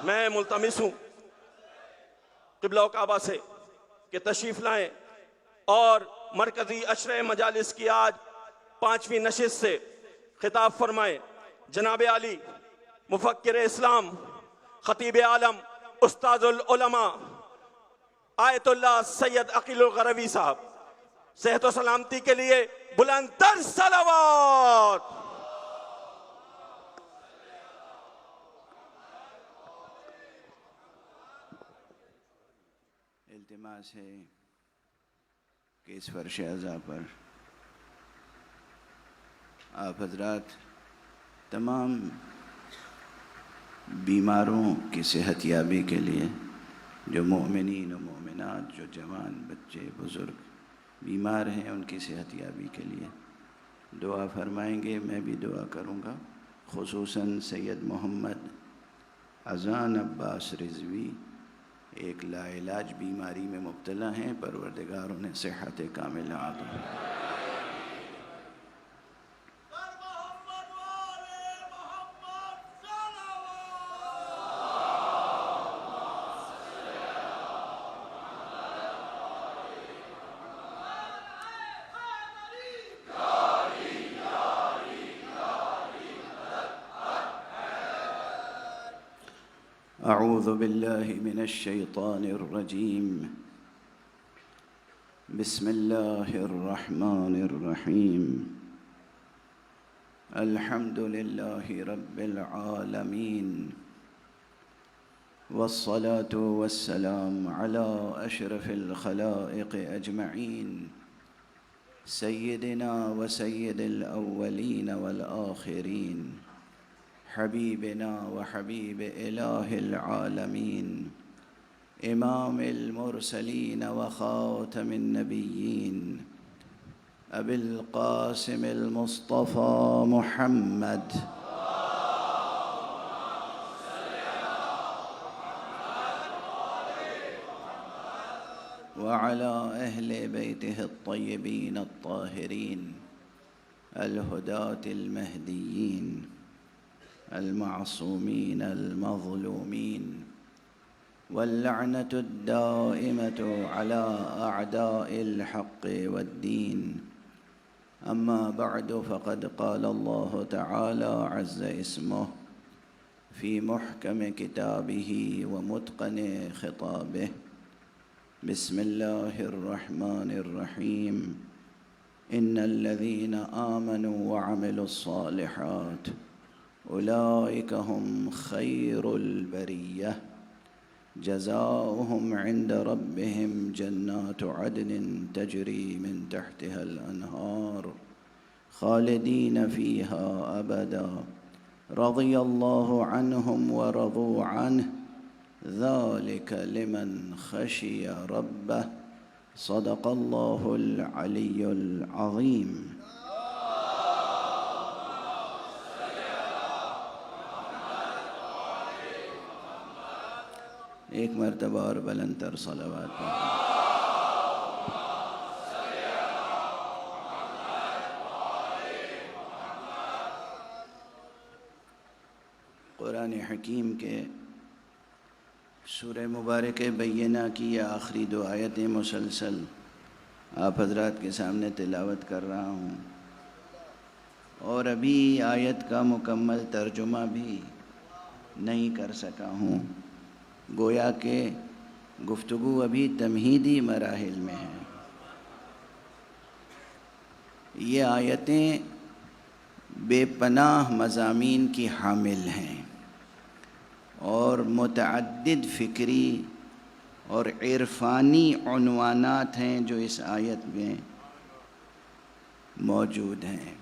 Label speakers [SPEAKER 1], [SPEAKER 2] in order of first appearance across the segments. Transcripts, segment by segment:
[SPEAKER 1] میں ملتمس ہوں قبلہ و کعبہ سے کہ تشریف لائیں اور مرکزی عشرہ مجالس کی آج 5ویں نشست سے خطاب فرمائیں۔ جناب علی مفکر اسلام، خطیب عالم، استاذ العلماء آیت اللہ سید عقیل الغروی صاحب، صحت و سلامتی کے لیے بلند تر صلوات۔
[SPEAKER 2] التماس ہے کہ اس فرش عزا پر آپ حضرات تمام بیماروں کی صحت یابی کے لیے، جو مومنین و مومنات، جو جوان بچے بزرگ بیمار ہیں، ان کی صحت یابی کے لیے دعا فرمائیں گے۔ میں بھی دعا کروں گا، خصوصاً سید محمد اذان عباس رضوی ایک لا علاج بیماری میں مبتلا ہیں، پروردگار انہیں صحت کاملہ عطا فرمائے۔ اعوذ باللہ من الشیطان الرجیم، بسم اللہ الرحمن الرحیم، الحمد للہ رب العالمین، والصلاة والسلام علی اشرف الخلائق اجمعین، سیدنا و سید الاولین والآخرین، حبیبنا و حبیب الہ العالمین، امام المرسلین و خاتم النبیین، ابی القاسم المصطفى محمد وعلى اہل بیتہ الطیبین الطاہرین الہداة المہدیین المعصومین المظلومین، واللعنة الدائمة على أعداء الحق والدين، أما بعد فقد قال الله تعالى عز اسمه في محكم كتابه ومتقن خطابه، بسم الله الرحمن الرحيم، إن الذين آمنوا وعملوا الصالحات أولئك هم خير البرية، جزاؤهم عند ربهم جنات عدن تجري من تحتها الأنهار خالدين فيها أبدا، رضي الله عنهم ورضوا عنه، ذلك لمن خشي ربه، صدق الله العلي العظيم۔ ایک مرتبہ اور بلند تر صلوات پڑھیں۔ قرآن حکیم کے سورہ مبارک بینہ کی یہ آخری 2 آیتیں مسلسل آپ حضرات کے سامنے تلاوت کر رہا ہوں، اور ابھی آیت کا مکمل ترجمہ بھی نہیں کر سکا ہوں، گویا کہ گفتگو ابھی تمہیدی مراحل میں ہے۔ یہ آیتیں بے پناہ مضامین کی حامل ہیں اور متعدد فکری اور عرفانی عنوانات ہیں جو اس آیت میں موجود ہیں،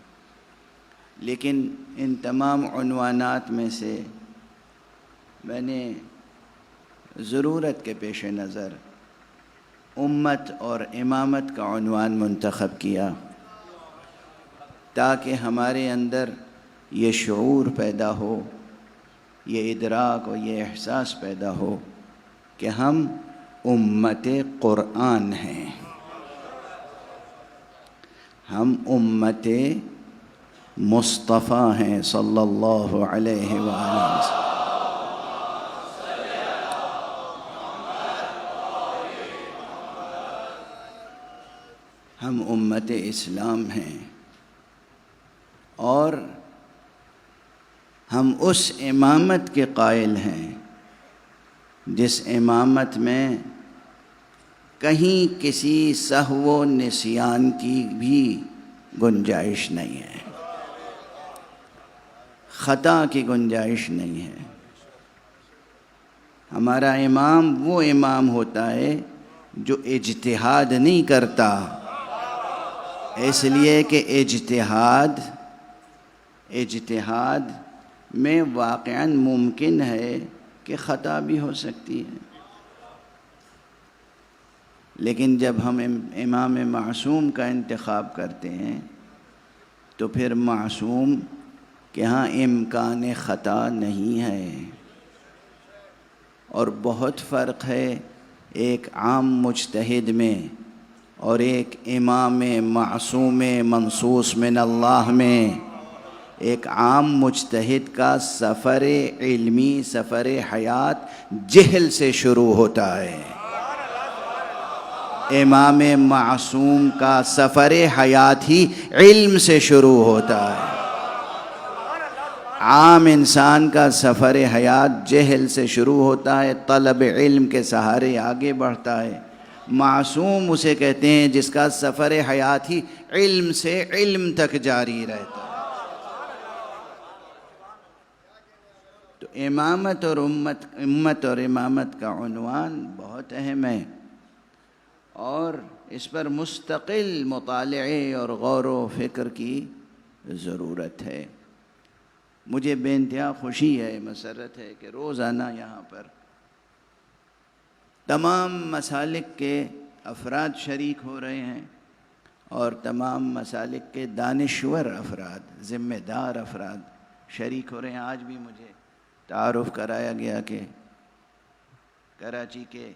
[SPEAKER 2] لیکن ان تمام عنوانات میں سے میں نے ضرورت کے پیش نظر امت اور امامت کا عنوان منتخب کیا، تاکہ ہمارے اندر یہ شعور پیدا ہو، یہ ادراک اور یہ احساس پیدا ہو کہ ہم امت قرآن ہیں، ہم امت مصطفیٰ ہیں صلی اللہ علیہ وآلہ وسلم۔ امت اسلام ہیں، اور ہم اس امامت کے قائل ہیں جس امامت میں کہیں کسی سہو و نسیان کی بھی گنجائش نہیں ہے، خطا کی گنجائش نہیں ہے۔ ہمارا امام وہ امام ہوتا ہے جو اجتہاد نہیں کرتا، اس لیے کہ اجتہاد میں واقعاً ممکن ہے کہ خطا بھی ہو سکتی ہے، لیکن جب ہم امام معصوم کا انتخاب کرتے ہیں تو پھر معصوم کہ ہاں امکان خطا نہیں ہے۔ اور بہت فرق ہے ایک عام مجتہد میں اور ایک امام معصوم منصوص من اللہ میں۔ ایک عام مجتہد کا سفر علمی، سفر حیات جہل سے شروع ہوتا ہے، امام معصوم کا سفر حیات ہی علم سے شروع ہوتا ہے۔ عام انسان کا سفر حیات جہل سے شروع ہوتا ہے، طلب علم کے سہارے آگے بڑھتا ہے۔ معصوم اسے کہتے ہیں جس کا سفر حیات ہی علم سے علم تک جاری رہتا ہے۔ تو امامت اور امت اور امامت کا عنوان بہت اہم ہے، اور اس پر مستقل مطالعے اور غور و فکر کی ضرورت ہے۔ مجھے بے انتہا خوشی ہے، مسرت ہے کہ روزانہ یہاں پر تمام مسالک کے افراد شریک ہو رہے ہیں، اور تمام مسالک کے دانشور افراد، ذمہ دار افراد شریک ہو رہے ہیں۔ آج بھی مجھے تعارف کرایا گیا کہ کراچی کے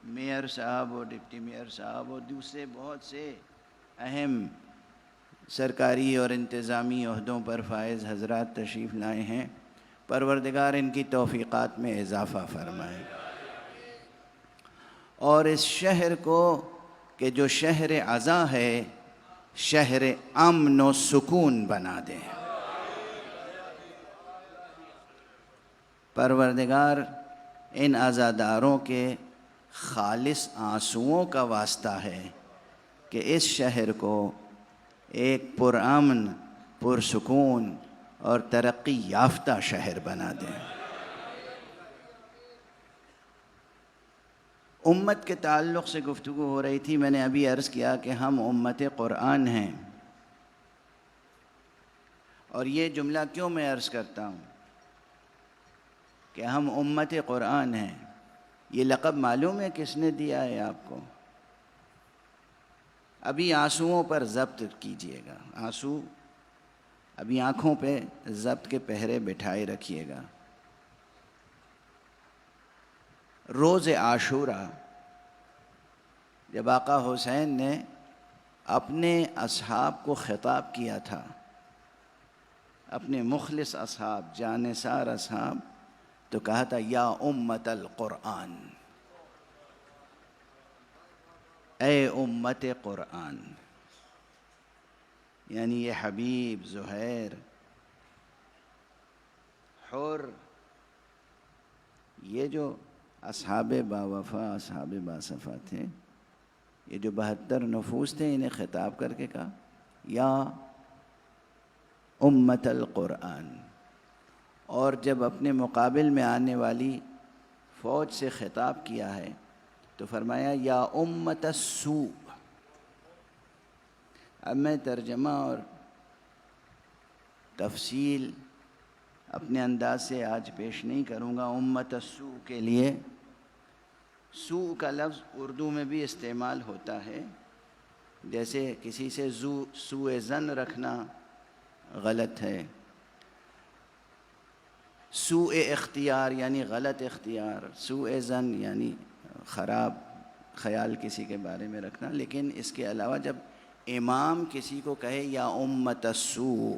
[SPEAKER 2] میئر صاحب اور ڈپٹی میئر صاحب اور دوسرے بہت سے اہم سرکاری اور انتظامی عہدوں پر فائز حضرات تشریف لائے ہیں۔ پروردگار ان کی توفیقات میں اضافہ فرمائے، اور اس شہر کو کہ جو شہر عزا ہے، شہر امن و سکون بنا دیں۔ پروردگار ان عزاداروں کے خالص آنسوؤں کا واسطہ ہے کہ اس شہر کو ایک پرامن، پرسکون اور ترقی یافتہ شہر بنا دیں۔ امت کے تعلق سے گفتگو ہو رہی تھی، میں نے ابھی عرض کیا کہ ہم امت قرآن ہیں، اور یہ جملہ کیوں میں عرض کرتا ہوں کہ ہم امت قرآن ہیں؟ یہ لقب معلوم ہے کس نے دیا ہے آپ کو؟ ابھی آنسوؤں پر ضبط کیجئے گا، آنسو ابھی آنکھوں پہ ضبط کے پہرے بٹھائے رکھیے گا۔ روز عاشورہ جب آقا حسین نے اپنے اصحاب کو خطاب کیا تھا، اپنے مخلص اصحاب، جانثار اصحاب، تو کہا تھا یا امت القرآن، اے امت قرآن، یعنی یہ حبیب، زہیر، حر، یہ جو اصحاب باوفا، اصحاب باصفا تھے، یہ جو 72 نفوس تھے، انہیں خطاب کر کے کہا یا امت القرآن۔ اور جب اپنے مقابل میں آنے والی فوج سے خطاب کیا ہے تو فرمایا یا امت السوء۔ اب میں ترجمہ اور تفصیل اپنے انداز سے آج پیش نہیں کروں گا۔ امت السوء کے لیے سوء کا لفظ اردو میں بھی استعمال ہوتا ہے، جیسے کسی سے سوء ظن رکھنا غلط ہے، سوء اختیار یعنی غلط اختیار، سوء ظن یعنی خراب خیال کسی کے بارے میں رکھنا۔ لیکن اس کے علاوہ جب امام کسی کو کہے یا امت السوء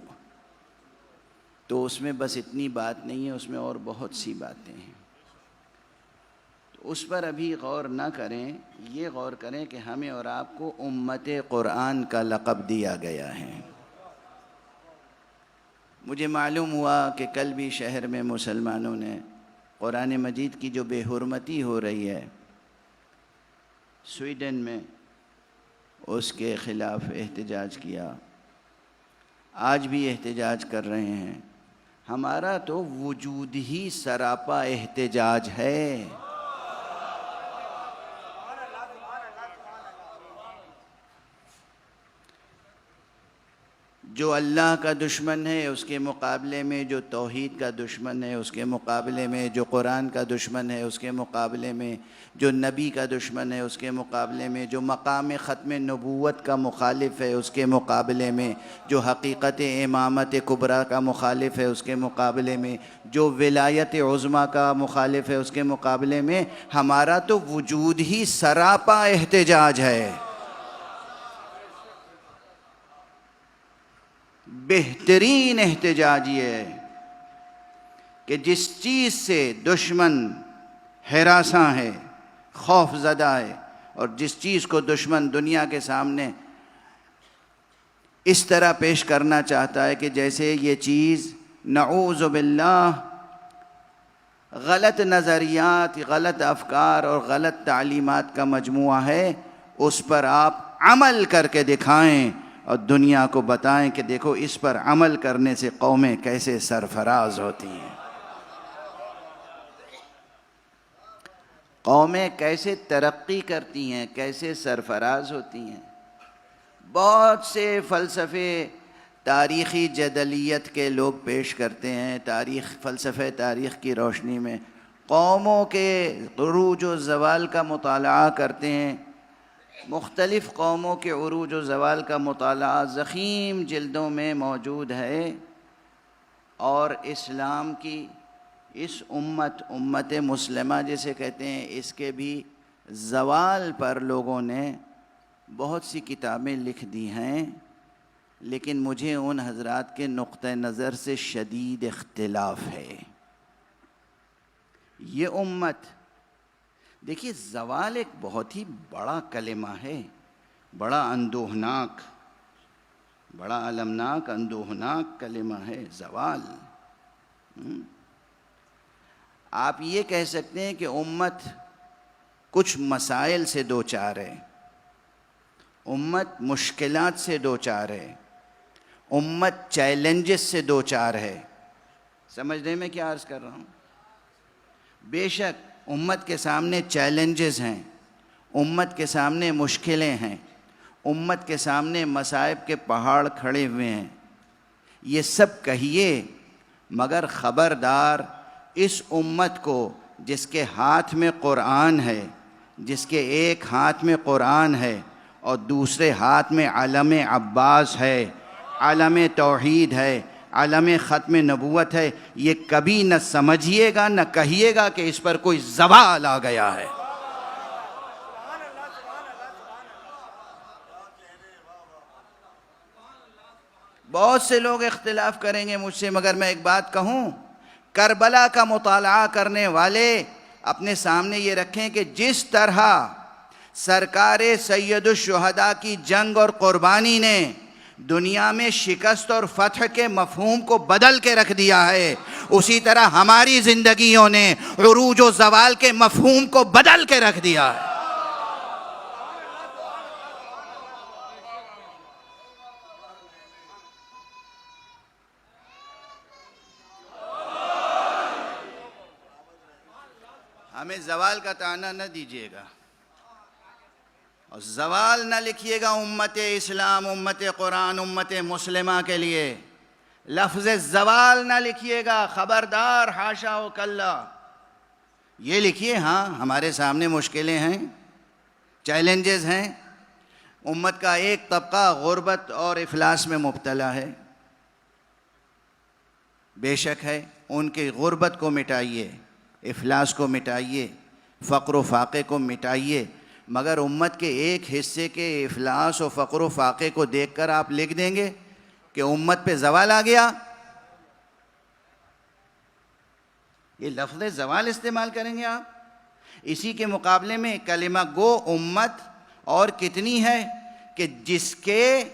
[SPEAKER 2] تو اس میں بس اتنی بات نہیں ہے، اس میں اور بہت سی باتیں ہیں۔ تو اس پر ابھی غور نہ کریں، یہ غور کریں کہ ہمیں اور آپ کو امت قرآن کا لقب دیا گیا ہے۔ مجھے معلوم ہوا کہ کل بھی شہر میں مسلمانوں نے قرآن مجید کی جو بے حرمتی ہو رہی ہے سویڈن میں، اس کے خلاف احتجاج کیا، آج بھی احتجاج کر رہے ہیں۔ ہمارا تو وجود ہی سراپا احتجاج ہے۔ جو اللہ کا دشمن ہے اس کے مقابلے میں جو توحید کا دشمن ہے، اس کے مقابلے میں جو قرآن کا دشمن ہے، اس کے مقابلے میں جو نبی کا دشمن ہے، اس کے مقابلے میں جو مقام ختم نبوت کا مخالف ہے، اس کے مقابلے میں جو حقیقت امامت کبریٰ کا مخالف ہے، اس کے مقابلے میں جو ولایت عظمیٰ کا مخالف ہے، اس کے مقابلے میں ہمارا تو وجود ہی سراپا احتجاج ہے۔ بہترین احتجاج یہ ہے کہ جس چیز سے دشمن ہراساں ہے، خوف زدہ ہے، اور جس چیز کو دشمن دنیا کے سامنے اس طرح پیش کرنا چاہتا ہے کہ جیسے یہ چیز نعوذ باللہ غلط نظریات، غلط افکار اور غلط تعلیمات کا مجموعہ ہے، اس پر آپ عمل کر کے دکھائیں اور دنیا کو بتائیں کہ دیکھو اس پر عمل کرنے سے قومیں کیسے سرفراز ہوتی ہیں، قومیں کیسے ترقی کرتی ہیں، کیسے سرفراز ہوتی ہیں۔ بہت سے فلسفے تاریخی جدلیت کے لوگ پیش کرتے ہیں، فلسفہ تاریخ کی روشنی میں قوموں کے عروج و زوال کا مطالعہ کرتے ہیں۔ مختلف قوموں کے عروج و زوال کا مطالعہ ضخیم جلدوں میں موجود ہے، اور اسلام کی اس امت مسلمہ جسے کہتے ہیں، اس کے بھی زوال پر لوگوں نے بہت سی کتابیں لکھ دی ہیں، لیکن مجھے ان حضرات کے نقطہ نظر سے شدید اختلاف ہے۔ یہ امت، دیکھیے زوال ایک بہت ہی بڑا کلمہ ہے، بڑا اندوہناک، بڑا المناک اندوہناک کلمہ ہے زوال۔ آپ یہ کہہ سکتے ہیں کہ امت کچھ مسائل سے دوچار ہے، امت مشکلات سے دوچار ہے، امت چیلنجز سے دوچار ہے۔ سمجھنے میں کیا عرض کر رہا ہوں؟ بے شک امت کے سامنے چیلنجز ہیں، امت کے سامنے مشکلیں ہیں، امت کے سامنے مصائب کے پہاڑ کھڑے ہوئے ہیں، یہ سب کہیے، مگر خبردار اس امت کو جس کے ہاتھ میں قرآن ہے، جس کے ایک ہاتھ میں قرآن ہے اور دوسرے ہاتھ میں علم عباس ہے، علم توحید ہے، علم ختم نبوت ہے، یہ کبھی نہ سمجھیے گا نہ کہیے گا کہ اس پر کوئی زوال آ گیا ہے۔ بہت سے لوگ اختلاف کریں گے مجھ سے، مگر میں ایک بات کہوں، کربلا کا مطالعہ کرنے والے اپنے سامنے یہ رکھیں کہ جس طرح سرکار سید الشہداء کی جنگ اور قربانی نے دنیا میں شکست اور فتح کے مفہوم کو بدل کے رکھ دیا ہے، اسی طرح ہماری زندگیوں نے عروج و زوال کے مفہوم کو بدل کے رکھ دیا ہے۔ ہمیں زوال کا طعنہ نہ دیجیے گا، اور زوال نہ لکھیے گا امت اسلام، امت قرآن، امت مسلمہ کے لیے، لفظ زوال نہ لکھیے گا، خبردار، حاشا و کلا۔ یہ لکھیے ہاں ہمارے سامنے مشکلیں ہیں، چیلنجز ہیں، امت کا ایک طبقہ غربت اور افلاس میں مبتلا ہے، بے شک ہے، ان کی غربت کو مٹائیے، افلاس کو مٹائیے، فقر و فاقے کو مٹائیے، مگر امت کے ایک حصے کے افلاس و فقر و فاقے کو دیکھ کر آپ لکھ دیں گے کہ امت پہ زوال آ گیا؟ یہ لفظ زوال استعمال کریں گے آپ؟ اسی کے مقابلے میں کلمہ گو امت اور کتنی ہے کہ جس کے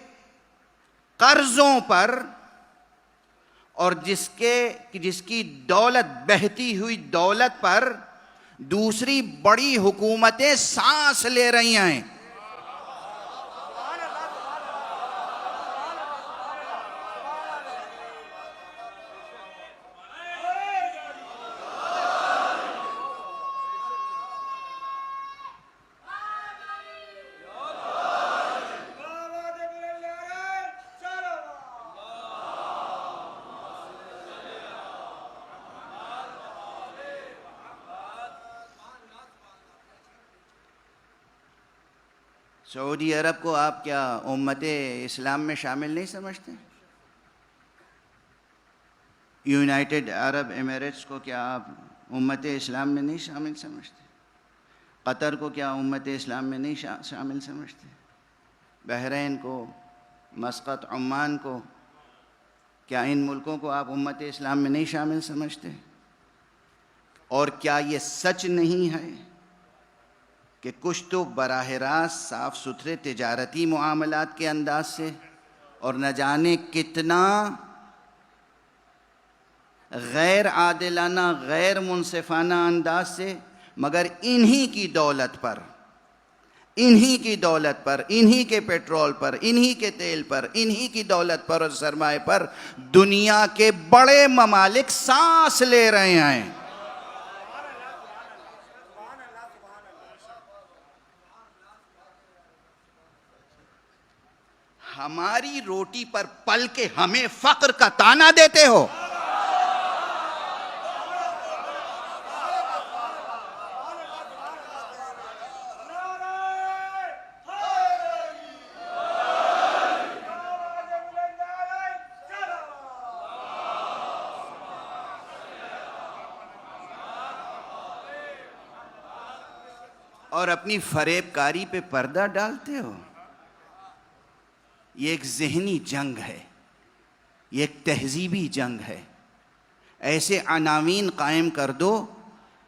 [SPEAKER 2] قرضوں پر اور جس کی دولت بہتی ہوئی دولت پر دوسری بڑی حکومتیں سانس لے رہی ہیں. سعودی عرب کو آپ کیا امت اسلام میں شامل نہیں سمجھتے؟ یونائٹڈ عرب ایمریٹس کو کیا آپ امت اسلام میں نہیں شامل سمجھتے؟ قطر کو کیا امت اسلام میں نہیں شامل سمجھتے؟ بحرین کو، مسقط، عمان کو، کیا ان ملکوں کو آپ امت اسلام میں نہیں شامل سمجھتے؟ اور کیا یہ سچ نہیں ہے کہ کچھ تو براہ راست صاف ستھرے تجارتی معاملات کے انداز سے اور نہ جانے کتنا غیر عادلانہ، غیر منصفانہ انداز سے، مگر انہی کی دولت پر، انہی کے پیٹرول پر، انہی کے تیل پر، انہی کی دولت پر اور سرمایہ پر دنیا کے بڑے ممالک سانس لے رہے ہیں. ہماری روٹی پر پل کے ہمیں فقر کا طعنہ دیتے ہو. اور اپنی فریب کاری پہ پردہ ڈالتے ہو. یہ ایک ذہنی جنگ ہے، یہ ایک تہذیبی جنگ ہے. ایسے عناوین قائم کر دو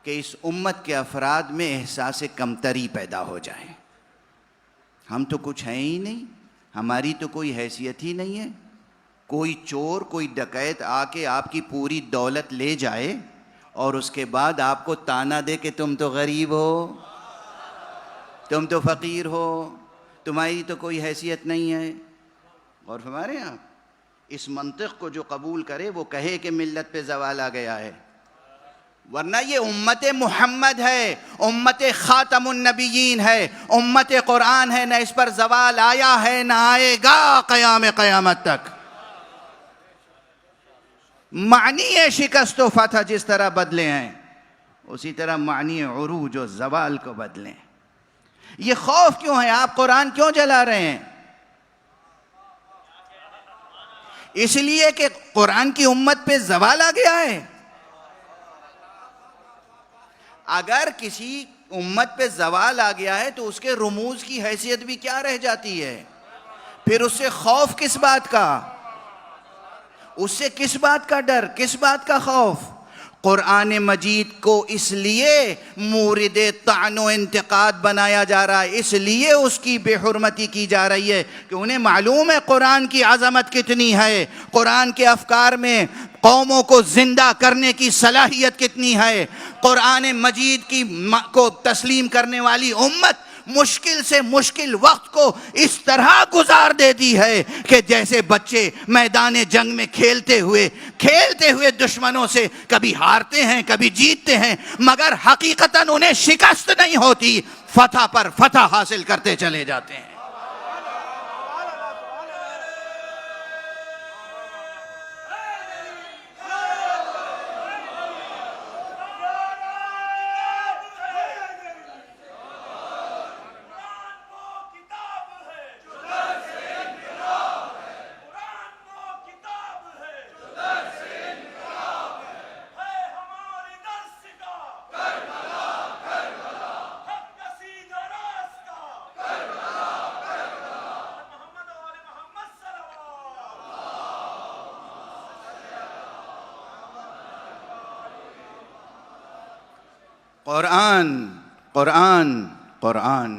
[SPEAKER 2] کہ اس امت کے افراد میں احساس کمتری پیدا ہو جائے. ہم تو کچھ ہیں ہی نہیں، ہماری تو کوئی حیثیت ہی نہیں ہے. کوئی چور، کوئی ڈکیت آ کے آپ کی پوری دولت لے جائے اور اس کے بعد آپ کو طعنہ دے کہ تم تو غریب ہو، تم تو فقیر ہو، تمہاری تو کوئی حیثیت نہیں ہے. اور ہمارے یہاں اس منطق کو جو قبول کرے وہ کہے کہ ملت پہ زوال آ گیا ہے، ورنہ یہ امت محمد ہے، امت خاتم النبیین ہے، امت قرآن ہے. نہ اس پر زوال آیا ہے، نہ آئے گا قیامت تک. معنی شکست و فتح جس طرح بدلے ہیں اسی طرح معنی عروج و زوال کو بدلیں. یہ خوف کیوں ہے؟ آپ قرآن کیوں جلا رہے ہیں؟ اس لیے کہ قرآن کی امت پہ زوال آ گیا ہے. اگر کسی امت پہ زوال آ گیا ہے تو اس کے رموز کی حیثیت بھی کیا رہ جاتی ہے؟ پھر اس سے خوف کس بات کا؟ اس سے کس بات کا ڈر، کس بات کا خوف؟ قرآن مجید کو اس لیے مورد طعن و انتقاد بنایا جا رہا ہے، اس لیے اس کی بے حرمتی کی جا رہی ہے کہ انہیں معلوم ہے قرآن کی عظمت کتنی ہے، قرآن کے افکار میں قوموں کو زندہ کرنے کی صلاحیت کتنی ہے. قرآن مجید کو تسلیم کرنے والی امت مشکل سے مشکل وقت کو اس طرح گزار دیتی ہے کہ جیسے بچے میدان جنگ میں کھیلتے ہوئے دشمنوں سے کبھی ہارتے ہیں کبھی جیتتے ہیں، مگر حقیقتاً انہیں شکست نہیں ہوتی، فتح پر فتح حاصل کرتے چلے جاتے ہیں. قرآن قرآن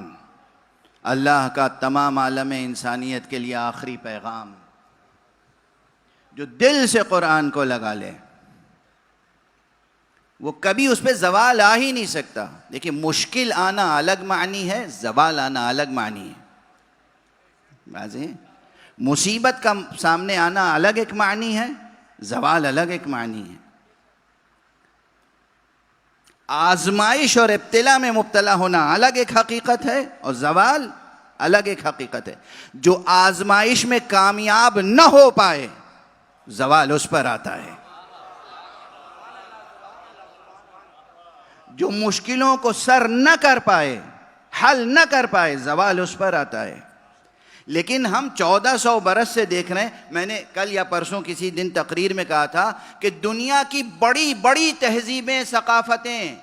[SPEAKER 2] اللہ کا تمام عالم انسانیت کے لیے آخری پیغام. جو دل سے قرآن کو لگا لے وہ کبھی اس پہ زوال آ ہی نہیں سکتا. دیکھیں مشکل آنا الگ معنی ہے، زوال آنا الگ معنی ہے. واضح؟ مصیبت کا سامنے آنا الگ ایک معنی ہے، زوال الگ ایک معنی ہے. آزمائش اور ابتلا میں مبتلا ہونا الگ ایک حقیقت ہے اور زوال الگ ایک حقیقت ہے. جو آزمائش میں کامیاب نہ ہو پائے زوال اس پر آتا ہے. جو مشکلوں کو سر نہ کر پائے، حل نہ کر پائے، زوال اس پر آتا ہے. لیکن ہم 1400 برس سے دیکھ رہے ہیں. میں نے کل یا پرسوں کسی دن تقریر میں کہا تھا کہ دنیا کی بڑی بڑی تہذیبیں، ثقافتیں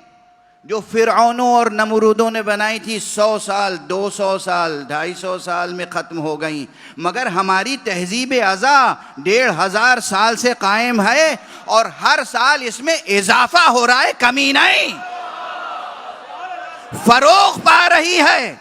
[SPEAKER 2] جو فرعونوں اور نمرودوں نے بنائی تھی 100 سال، 200 سال، 250 سال میں ختم ہو گئیں. مگر ہماری تہذیب ازاں 1500 سال سے قائم ہے اور ہر سال اس میں اضافہ ہو رہا ہے، کمی نہیں، فروغ پا رہی ہے.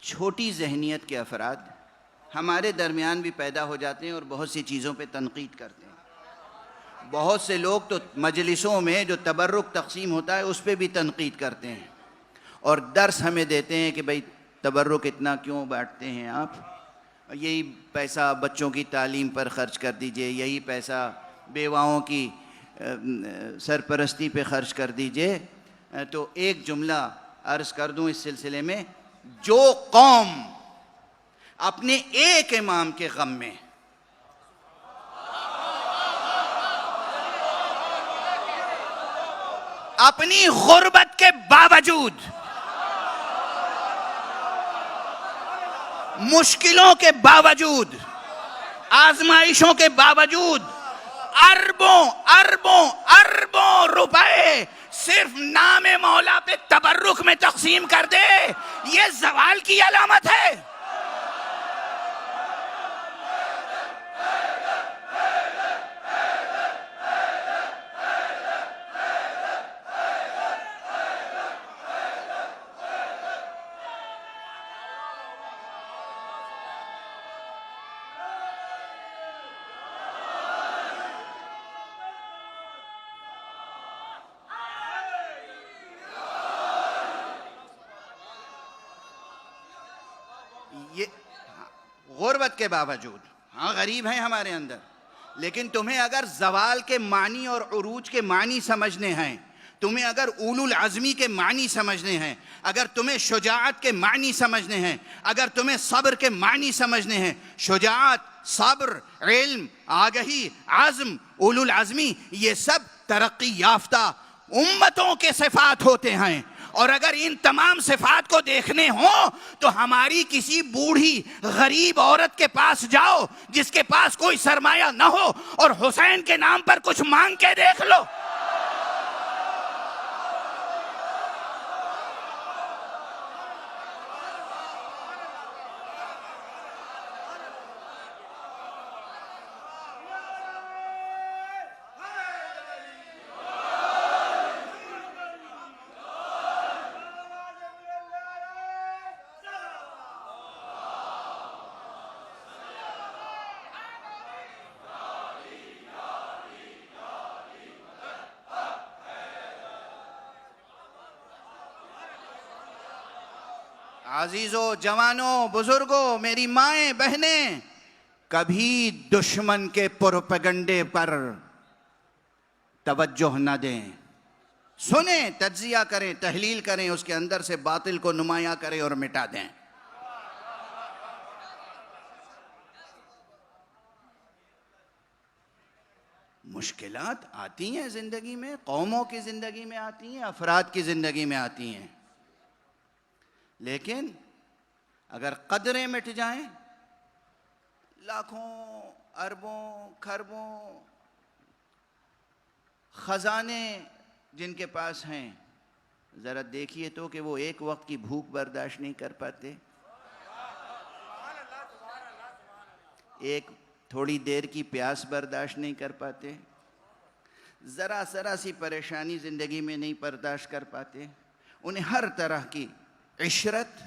[SPEAKER 2] چھوٹی ذہنیت کے افراد ہمارے درمیان بھی پیدا ہو جاتے ہیں اور بہت سی چیزوں پہ تنقید کرتے ہیں. بہت سے لوگ تو مجلسوں میں جو تبرک تقسیم ہوتا ہے اس پہ بھی تنقید کرتے ہیں اور درس ہمیں دیتے ہیں کہ بھئی تبرک اتنا کیوں بانٹتے ہیں آپ، یہی پیسہ بچوں کی تعلیم پر خرچ کر دیجئے، یہی پیسہ بیواؤں کی سرپرستی پہ خرچ کر دیجئے. تو ایک جملہ عرض کر دوں اس سلسلے میں، جو قوم اپنے ایک امام کے غم میں اپنی غربت کے باوجود، مشکلوں کے باوجود، آزمائشوں کے باوجود اربوں اربوں اربوں روپے صرف نام مولا پہ تبرک میں تقسیم کر دے، یہ زوال کی علامت ہے. یہ غربت کے باوجود، ہاں غریب ہیں ہمارے اندر، لیکن تمہیں اگر زوال کے معنی اور عروج کے معنی سمجھنے ہیں، تمہیں اگر اولو العزمی کے معنی سمجھنے ہیں، اگر تمہیں شجاعت کے معنی سمجھنے ہیں، اگر تمہیں صبر کے معنی سمجھنے ہیں، شجاعت، صبر، علم، آگہی، عزم، اولو العزمی، یہ سب ترقی یافتہ امتوں کے صفات ہوتے ہیں. اور اگر ان تمام صفات کو دیکھنے ہوں تو ہماری کسی بوڑھی غریب عورت کے پاس جاؤ جس کے پاس کوئی سرمایہ نہ ہو اور حسین کے نام پر کچھ مانگ کے دیکھ لو. عزیزوں، جوانوں، بزرگوں، میری مائیں، بہنیں، کبھی دشمن کے پروپیگنڈے پر توجہ نہ دیں. سنیں، تجزیہ کریں، تحلیل کریں، اس کے اندر سے باطل کو نمایاں کریں اور مٹا دیں. مشکلات آتی ہیں زندگی میں، قوموں کی زندگی میں آتی ہیں، افراد کی زندگی میں آتی ہیں، لیکن اگر قدریں مٹ جائیں، لاکھوں اربوں کھربوں خزانے جن کے پاس ہیں، ذرا دیکھیے تو کہ وہ ایک وقت کی بھوک برداشت نہیں کر پاتے، ایک تھوڑی دیر کی پیاس برداشت نہیں کر پاتے، ذرا سی پریشانی زندگی میں نہیں برداشت کر پاتے. انہیں ہر طرح کی عشرت،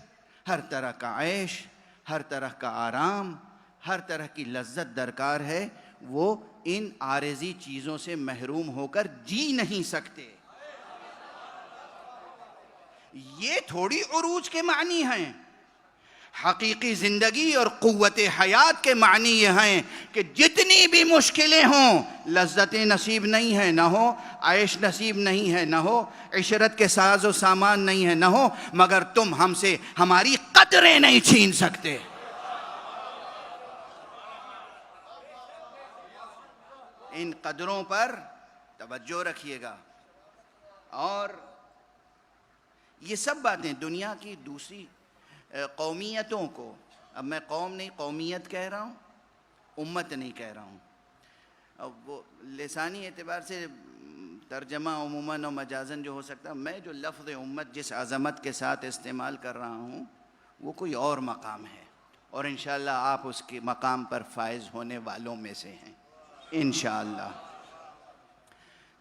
[SPEAKER 2] ہر طرح کا عیش، ہر طرح کا آرام، ہر طرح کی لذت درکار ہے. وہ ان عارضی چیزوں سے محروم ہو کر جی نہیں سکتے. یہ تھوڑی عروج کے معنی ہیں. حقیقی زندگی اور قوت حیات کے معنی یہ ہیں کہ جتنی بھی مشکلیں ہوں، لذتیں نصیب نہیں ہیں نہ ہو، عیش نصیب نہیں ہے نہ ہو، عشرت کے ساز و سامان نہیں ہے نہ ہو، مگر تم ہم سے ہماری قدریں نہیں چھین سکتے. ان قدروں پر توجہ رکھیے گا. اور یہ سب باتیں دنیا کی دوسری قومیتوں کو، اب میں قوم نہیں قومیت کہہ رہا ہوں، امت نہیں کہہ رہا ہوں. اب وہ لسانی اعتبار سے ترجمہ عموماً و مجازن جو ہو سکتا ہے، میں جو لفظ امت جس عظمت کے ساتھ استعمال کر رہا ہوں وہ کوئی اور مقام ہے، اور انشاءاللہ آپ اس کے مقام پر فائز ہونے والوں میں سے ہیں انشاءاللہ.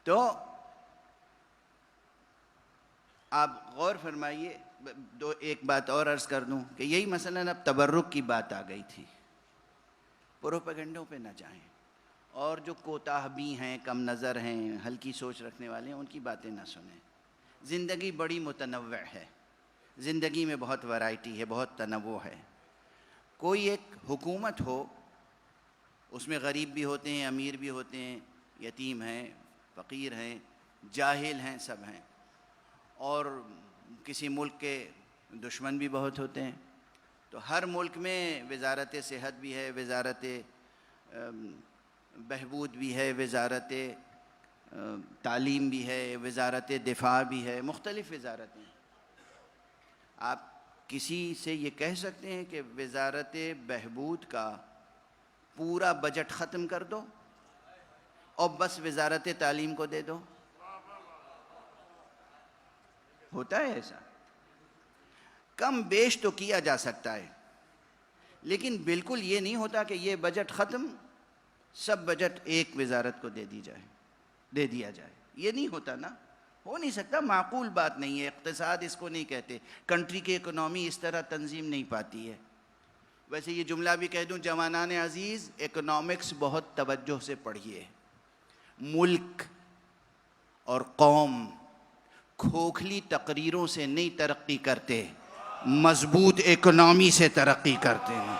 [SPEAKER 2] تو آپ غور فرمائیے. ایک بات اور عرض کر دوں کہ یہی مثلاً اب تبرک کی بات آ گئی تھی. پروپیگنڈوں پہ نہ جائیں، اور جو کوتاہ بھی ہیں، کم نظر ہیں، ہلکی سوچ رکھنے والے ہیں، ان کی باتیں نہ سنیں. زندگی بڑی متنوع ہے، زندگی میں بہت ورائٹی ہے، بہت تنوع ہے. کوئی ایک حکومت ہو، اس میں غریب بھی ہوتے ہیں، امیر بھی ہوتے ہیں، یتیم ہیں، فقیر ہیں، جاہل ہیں، سب ہیں. اور کسی ملک کے دشمن بھی بہت ہوتے ہیں. تو ہر ملک میں وزارت صحت بھی ہے، وزارت بہبود بھی ہے، وزارت تعلیم بھی ہے، وزارت دفاع بھی ہے، مختلف وزارتیں. آپ کسی سے یہ کہہ سکتے ہیں کہ وزارت بہبود کا پورا بجٹ ختم کر دو اور بس وزارت تعلیم کو دے دو؟ ہوتا ہے ایسا؟ کم بیش تو کیا جا سکتا ہے، لیکن بالکل یہ نہیں ہوتا کہ یہ بجٹ ختم، سب بجٹ ایک وزارت کو دے دیا جائے. یہ نہیں ہوتا نا، ہو نہیں سکتا، معقول بات نہیں ہے. اقتصاد اس کو نہیں کہتے، کنٹری کی اکنامی اس طرح تنظیم نہیں پاتی ہے. ویسے یہ جملہ بھی کہہ دوں جوانان عزیز، اکنامکس بہت توجہ سے پڑھیے. ملک اور قوم کھوکھلی تقریروں سے نہیں ترقی کرتے، مضبوط اکنامی سے ترقی کرتے ہیں.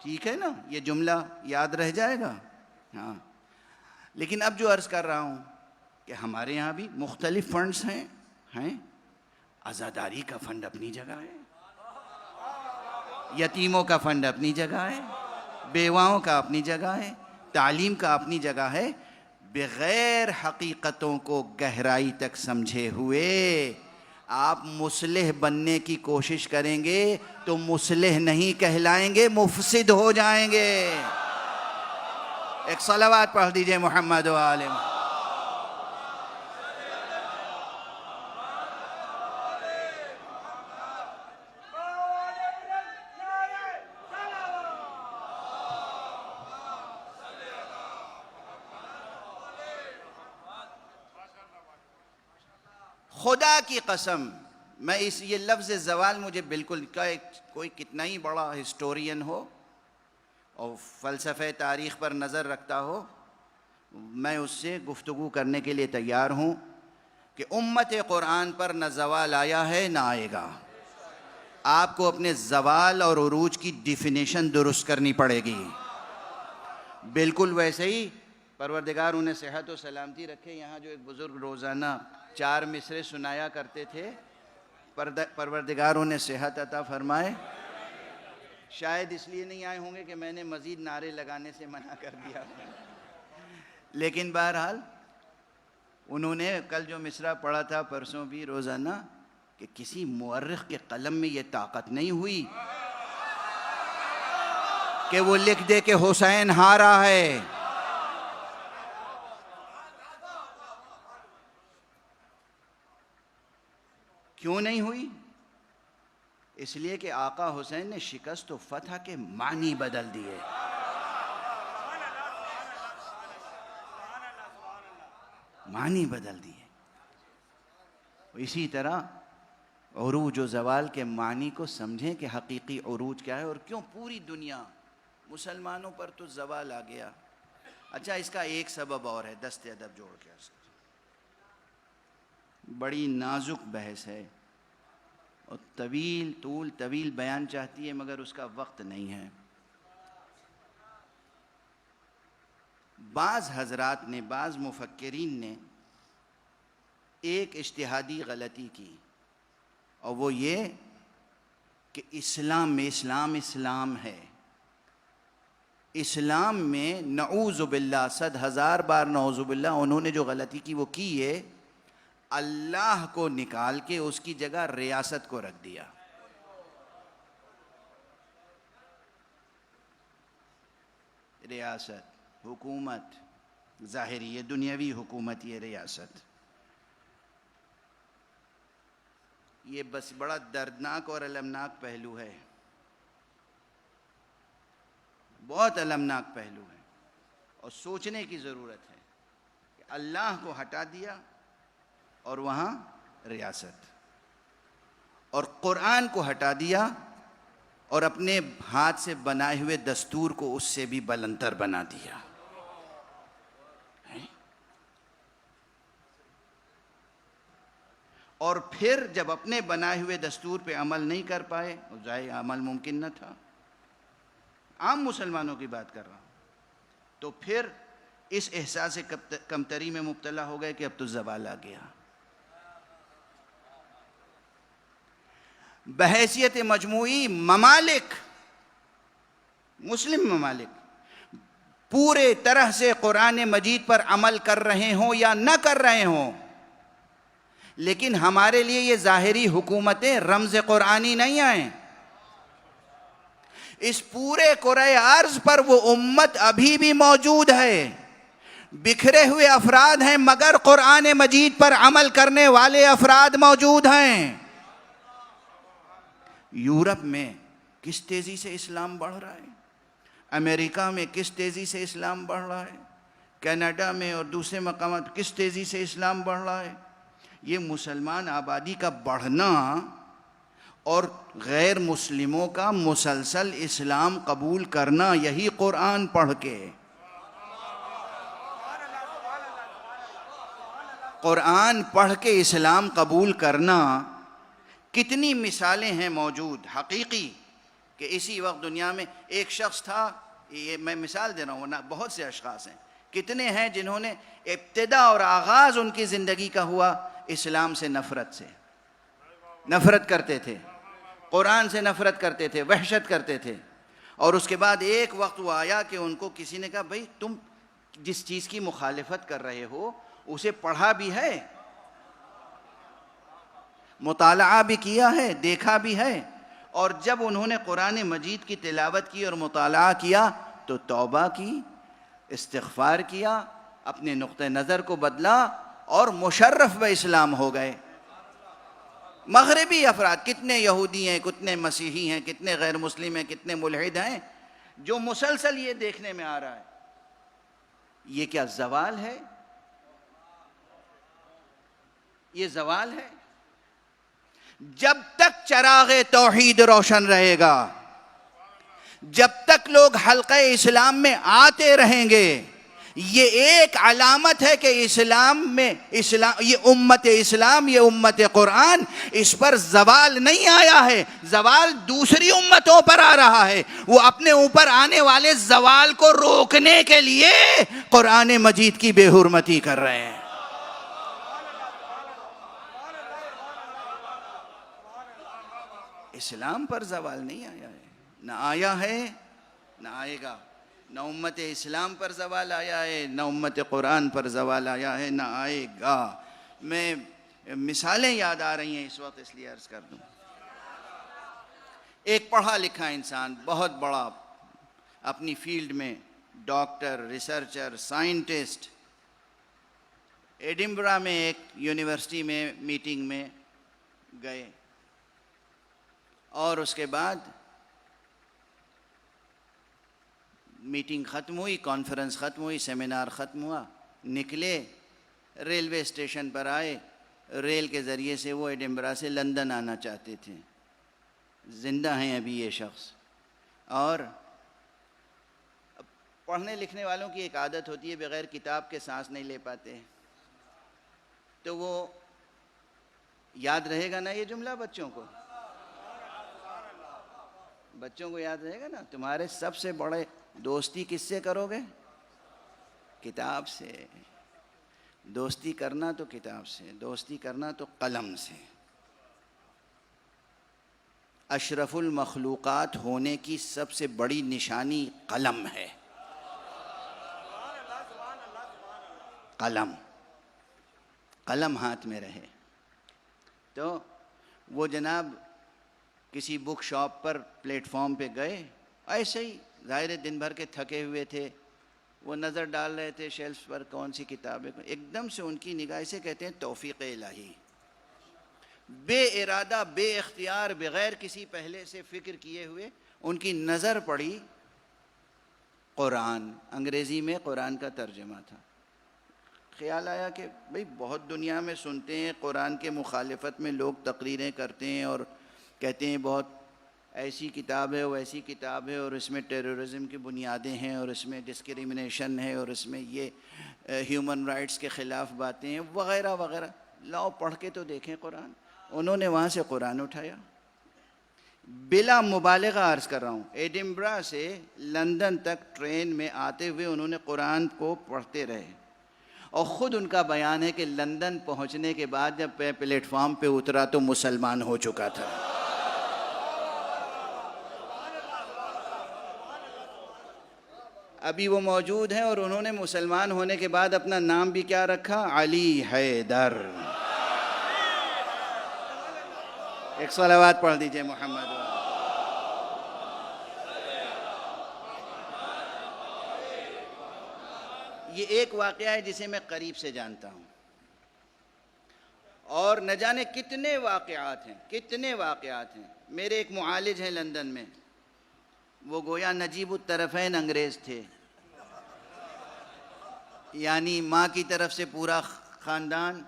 [SPEAKER 2] ٹھیک ہے نا؟ یہ جملہ یاد رہ جائے گا. ہاں، لیکن اب جو عرض کر رہا ہوں کہ ہمارے یہاں بھی مختلف فنڈز ہیں. عزاداری کا فنڈ اپنی جگہ ہے، یتیموں کا فنڈ اپنی جگہ ہے، بیواؤں کا اپنی جگہ ہے، تعلیم کا اپنی جگہ ہے. بغیر حقیقتوں کو گہرائی تک سمجھے ہوئے آپ مصلح بننے کی کوشش کریں گے تو مصلح نہیں کہلائیں گے، مفسد ہو جائیں گے. ایک صلوات پڑھ دیجئے محمد و آل محمد. خدا کی قسم، میں یہ لفظ زوال مجھے بالکل، کوئی کتنا ہی بڑا ہسٹورین ہو اور فلسفہ تاریخ پر نظر رکھتا ہو، میں اس سے گفتگو کرنے کے لیے تیار ہوں کہ امت قرآن پر نہ زوال آیا ہے نہ آئے گا. آپ کو اپنے زوال اور عروج کی ڈیفینیشن درست کرنی پڑے گی. بالکل ویسے ہی پروردگار انہیں صحت و سلامتی رکھے. یہاں جو ایک بزرگ روزانہ 4 مصرے سنایا کرتے تھے، پروردگار انہیں صحت عطا فرمائے. شاید اس لیے نہیں آئے ہوں گے کہ میں نے مزید نعرے لگانے سے منع کر دیا، لیکن بہرحال انہوں نے کل جو مصرع پڑھا تھا، پرسوں بھی روزانہ، کہ کسی مورخ کے قلم میں یہ طاقت نہیں ہوئی کہ وہ لکھ دے کہ حسین ہارا ہے. کیوں نہیں ہوئی؟ اس لیے کہ آقا حسین نے شکست و فتح کے معنی بدل دیے. معنی بدل دیے. اسی طرح عروج و زوال کے معنی کو سمجھیں کہ حقیقی عروج کیا ہے اور کیوں پوری دنیا مسلمانوں پر تو زوال آ گیا. اچھا، اس کا ایک سبب اور ہے، دست ادب جوڑ کے. بڑی نازک بحث ہے اور طویل بیان چاہتی ہے، مگر اس کا وقت نہیں ہے. بعض حضرات نے، بعض مفکرین نے ایک اجتہادی غلطی کی، اور وہ یہ کہ اسلام ہے. اسلام میں نعوذ باللہ، 100,000 بار نعوذ باللہ، انہوں نے جو غلطی کی وہ کی ہے اللہ کو نکال کے اس کی جگہ ریاست کو رکھ دیا. ریاست، حکومت ظاہری، یہ دنیاوی حکومت، یہ ریاست. یہ بس بڑا دردناک اور المناک پہلو ہے، بہت المناک پہلو ہے، اور سوچنے کی ضرورت ہے کہ اللہ کو ہٹا دیا اور وہاں ریاست، اور قرآن کو ہٹا دیا اور اپنے ہاتھ سے بنائے ہوئے دستور کو اس سے بھی بلندتر بنا دیا. اور پھر جب اپنے بنائے ہوئے دستور پہ عمل نہیں کر پائے، ظاہر عمل ممکن نہ تھا، عام مسلمانوں کی بات کر رہا ہوں، تو پھر اس احساس کمتری میں مبتلا ہو گئے کہ اب تو زوال آ گیا. بحیثیت مجموعی ممالک، مسلم ممالک پورے طرح سے قرآن مجید پر عمل کر رہے ہوں یا نہ کر رہے ہوں، لیکن ہمارے لیے یہ ظاہری حکومتیں رمز قرآنی نہیں آئیں. اس پورے کرۂ ارض پر وہ امت ابھی بھی موجود ہے. بکھرے ہوئے افراد ہیں مگر قرآن مجید پر عمل کرنے والے افراد موجود ہیں. یورپ میں کس تیزی سے اسلام بڑھ رہا ہے، امریکہ میں کس تیزی سے اسلام بڑھ رہا ہے، کینیڈا میں اور دوسرے مقامات کس تیزی سے اسلام بڑھ رہا ہے. یہ مسلمان آبادی کا بڑھنا اور غیر مسلموں کا مسلسل اسلام قبول کرنا، یہی قرآن پڑھ کے، قرآن پڑھ کے اسلام قبول کرنا. کتنی مثالیں ہیں موجود حقیقی کہ اسی وقت دنیا میں ایک شخص تھا، یہ میں مثال دے رہا ہوں، بہت سے اشخاص ہیں، کتنے ہیں جنہوں نے ابتدا اور آغاز ان کی زندگی کا ہوا اسلام سے نفرت سے، نفرت کرتے تھے، قرآن سے نفرت کرتے تھے، وحشت کرتے تھے، اور اس کے بعد ایک وقت وہ آیا کہ ان کو کسی نے کہا بھئی تم جس چیز کی مخالفت کر رہے ہو اسے پڑھا بھی ہے، مطالعہ بھی کیا ہے، دیکھا بھی ہے. اور جب انہوں نے قرآن مجید کی تلاوت کی اور مطالعہ کیا تو توبہ کی، استغفار کیا، اپنے نقطہ نظر کو بدلا اور مشرف بہ اسلام ہو گئے. مغربی افراد کتنے یہودی ہیں، کتنے مسیحی ہیں، کتنے غیر مسلم ہیں، کتنے ملحد ہیں، جو مسلسل یہ دیکھنے میں آ رہا ہے. یہ کیا زوال ہے؟ یہ زوال ہے؟ جب تک چراغ توحید روشن رہے گا، جب تک لوگ حلقہ اسلام میں آتے رہیں گے، یہ ایک علامت ہے کہ اسلام میں یہ امت قرآن، اس پر زوال نہیں آیا ہے، زوال دوسری امتوں پر آ رہا ہے. وہ اپنے اوپر آنے والے زوال کو روکنے کے لیے قرآن مجید کی بے حرمتی کر رہے ہیں. اسلام پر زوال نہیں آیا ہے، نہ آیا ہے نہ آئے گا. نہ امت اسلام پر زوال آیا ہے، نہ امت قرآن پر زوال آیا ہے، نہ آئے گا. میں مثالیں یاد آ رہی ہیں اس وقت، اس لیے عرض کر دوں. ایک پڑھا لکھا انسان، بہت بڑا اپنی فیلڈ میں ڈاکٹر، ریسرچر، سائنٹسٹ، ایڈنبرا میں ایک یونیورسٹی میں میٹنگ میں گئے، اور اس کے بعد میٹنگ ختم ہوئی، کانفرنس ختم ہوئی، سیمینار ختم ہوا، نکلے، ریلوے اسٹیشن پر آئے، ریل کے ذریعے سے وہ ایڈنبرا سے لندن آنا چاہتے تھے، زندہ ہیں ابھی یہ شخص۔ اور پڑھنے لکھنے والوں کی ایک عادت ہوتی ہے، بغیر کتاب کے سانس نہیں لے پاتے، تو وہ یاد رہے گا نا یہ جملہ بچوں کو؟ بچوں کو یاد رہے گا نا؟ تمہارے سب سے بڑے دوستی کس سے کرو گے؟ کتاب سے۔ دوستی کرنا تو کتاب سے، دوستی کرنا تو قلم سے۔ اشرف المخلوقات ہونے کی سب سے بڑی نشانی قلم ہے۔ قلم، قلم ہاتھ میں رہے۔ تو وہ جناب کسی بک شاپ پر پلیٹ فارم پہ گئے، ایسے ہی ظاہر دن بھر کے تھکے ہوئے تھے، وہ نظر ڈال رہے تھے شیلفز پر کون سی کتابیں، ایک دم سے ان کی نگاہ، سے کہتے ہیں توفیق الہی، بے ارادہ، بے اختیار، بغیر کسی پہلے سے فکر کیے ہوئے ان کی نظر پڑی قرآن۔ انگریزی میں قرآن کا ترجمہ تھا۔ خیال آیا کہ بھئی بہت دنیا میں سنتے ہیں قرآن کے مخالفت میں لوگ تقریریں کرتے ہیں اور کہتے ہیں بہت ایسی کتاب ہے، وہ ایسی کتاب ہے، اور اس میں ٹیررزم کی بنیادیں ہیں، اور اس میں ڈسکریمنیشن ہے، اور اس میں یہ ہیومن رائٹس کے خلاف باتیں ہیں وغیرہ وغیرہ۔ لاؤ پڑھ کے تو دیکھیں قرآن۔ انہوں نے وہاں سے قرآن اٹھایا، بلا مبالغہ عرض کر رہا ہوں، ایڈنبرا سے لندن تک ٹرین میں آتے ہوئے انہوں نے قرآن کو پڑھتے رہے، اور خود ان کا بیان ہے کہ لندن پہنچنے کے بعد جب پلیٹ فارم پہ اترا تو مسلمان ہو چکا تھا۔ ابھی وہ موجود ہیں، اور انہوں نے مسلمان ہونے کے بعد اپنا نام بھی کیا رکھا؟ علی حیدر۔ ایک صلوات پڑھ دیجئے محمد۔ یہ ایک واقعہ ہے جسے میں قریب سے جانتا ہوں، اور نہ جانے کتنے واقعات ہیں، کتنے واقعات ہیں۔ میرے ایک معالج ہیں لندن میں، وہ گویا نجیب الطرفین انگریز تھے، یعنی ماں کی طرف سے پورا خاندان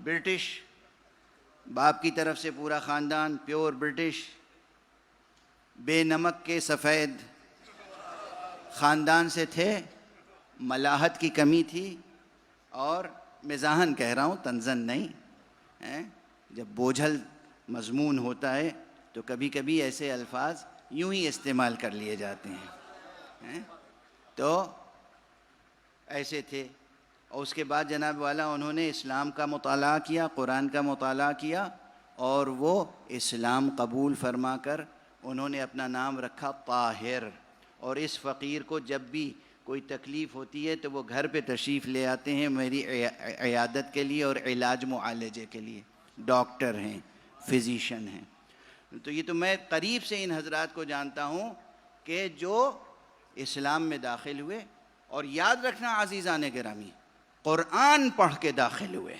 [SPEAKER 2] برٹش، باپ کی طرف سے پورا خاندان پیور برٹش، بے نمک کے سفید خاندان سے تھے، ملاحت کی کمی تھی، اور مزاحاً کہہ رہا ہوں، تنزن نہیں، جب بوجھل مضمون ہوتا ہے تو کبھی کبھی ایسے الفاظ یوں ہی استعمال کر لیے جاتے ہیں۔ تو ایسے تھے، اور اس کے بعد جناب والا انہوں نے اسلام کا مطالعہ کیا، قرآن کا مطالعہ کیا، اور وہ اسلام قبول فرما کر انہوں نے اپنا نام رکھا طاہر۔ اور اس فقیر کو جب بھی کوئی تکلیف ہوتی ہے تو وہ گھر پہ تشریف لے آتے ہیں میری عیادت کے لیے اور علاج معالجے کے لیے، ڈاکٹر ہیں، فزیشین ہیں۔ تو یہ تو میں قریب سے ان حضرات کو جانتا ہوں کہ جو اسلام میں داخل ہوئے، اور یاد رکھنا عزیزان گرامی، قرآن پڑھ کے داخل ہوئے،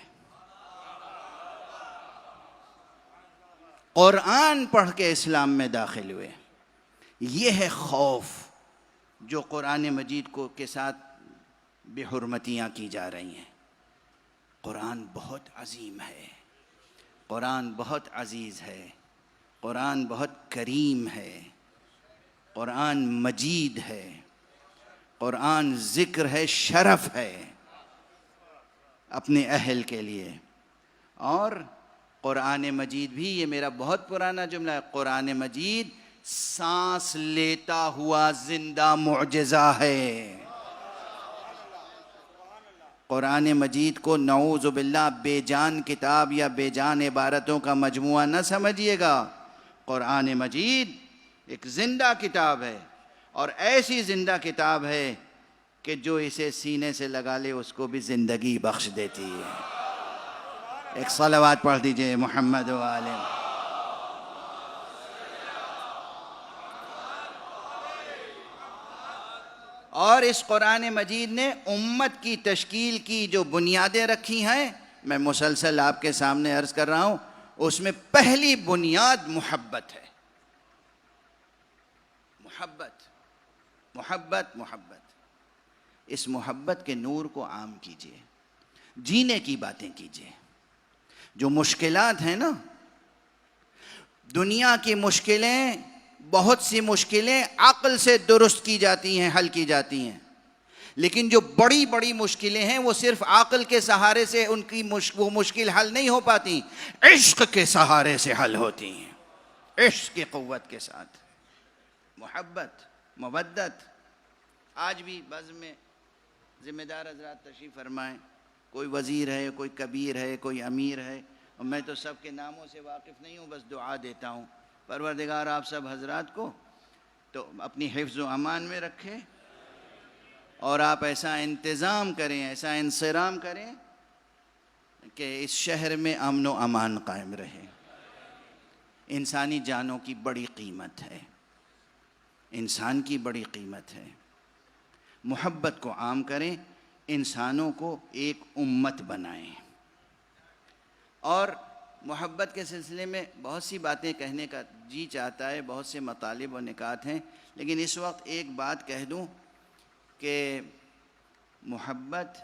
[SPEAKER 2] قرآن پڑھ کے اسلام میں داخل ہوئے۔ یہ ہے خوف جو قرآن مجید کو کے ساتھ بے حرمتیاں کی جا رہی ہیں۔ قرآن بہت عظیم ہے، قرآن بہت عزیز ہے، قرآن بہت کریم ہے، قرآن مجید ہے، قرآن ذکر ہے، شرف ہے اپنے اہل کے لیے۔ اور قرآن مجید بھی، یہ میرا بہت پرانا جملہ ہے، قرآن مجید سانس لیتا ہوا زندہ معجزہ ہے۔ قرآن مجید کو نعوذ باللہ بے جان کتاب یا بے جان عبارتوں کا مجموعہ نہ سمجھیے گا۔ قرآن مجید ایک زندہ کتاب ہے، اور ایسی زندہ کتاب ہے کہ جو اسے سینے سے لگا لے اس کو بھی زندگی بخش دیتی ہے۔ ایک صلوات پڑھ دیجئے محمد و آلہ۔ اور اس قرآن مجید نے امت کی تشکیل کی جو بنیادیں رکھی ہیں، میں مسلسل آپ کے سامنے عرض کر رہا ہوں، اس میں پہلی بنیاد محبت ہے۔ محبت محبت محبت۔ اس محبت کے نور کو عام کیجئے، جینے کی باتیں کیجئے۔ جو مشکلات ہیں نا، دنیا کی مشکلیں، بہت سی مشکلیں عقل سے درست کی جاتی ہیں، حل کی جاتی ہیں، لیکن جو بڑی بڑی مشکلیں ہیں وہ صرف عقل کے سہارے سے ان کی وہ مشکل حل نہیں ہو پاتی، عشق کے سہارے سے حل ہوتی ہیں، عشق کی قوت کے ساتھ۔ محبت، مودت۔ آج بھی بزم میں ذمہ دار حضرات تشریف فرمائیں، کوئی وزیر ہے، کوئی کبیر ہے، کوئی امیر ہے، اور میں تو سب کے ناموں سے واقف نہیں ہوں، بس دعا دیتا ہوں پروردگار آپ سب حضرات کو تو اپنی حفظ و امان میں رکھے، اور آپ ایسا انتظام کریں، ایسا انصرام کریں کہ اس شہر میں امن و امان قائم رہے۔ انسانی جانوں کی بڑی قیمت ہے، انسان کی بڑی قیمت ہے۔ محبت کو عام کریں، انسانوں کو ایک امت بنائیں۔ اور محبت کے سلسلے میں بہت سی باتیں کہنے کا جی چاہتا ہے، بہت سے مطالب و نکات ہیں، لیکن اس وقت ایک بات کہہ دوں کہ محبت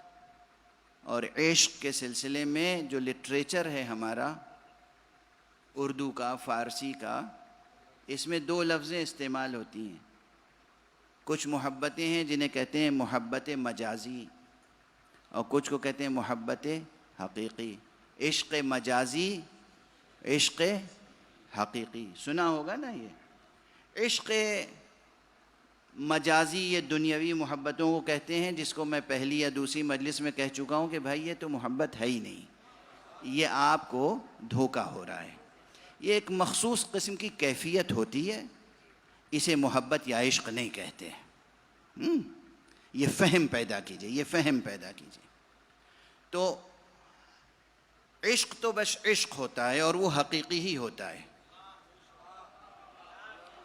[SPEAKER 2] اور عشق کے سلسلے میں جو لٹریچر ہے ہمارا، اردو کا، فارسی کا، اس میں دو لفظیں استعمال ہوتی ہیں۔ کچھ محبتیں ہیں جنہیں کہتے ہیں محبت مجازی، اور کچھ کو کہتے ہیں محبت حقیقی۔ عشق مجازی، عشق حقیقی، سنا ہوگا نا یہ۔ عشق مجازی یہ دنیاوی محبتوں کو کہتے ہیں، جس کو میں پہلی یا دوسری مجلس میں کہہ چکا ہوں کہ بھائی یہ تو محبت ہے ہی نہیں، یہ آپ کو دھوکہ ہو رہا ہے۔ یہ ایک مخصوص قسم کی کیفیت ہوتی ہے، اسے محبت یا عشق نہیں کہتے۔ یہ فہم پیدا کیجئے، یہ فہم پیدا کیجئے۔ تو عشق تو بس عشق ہوتا ہے، اور وہ حقیقی ہی ہوتا ہے،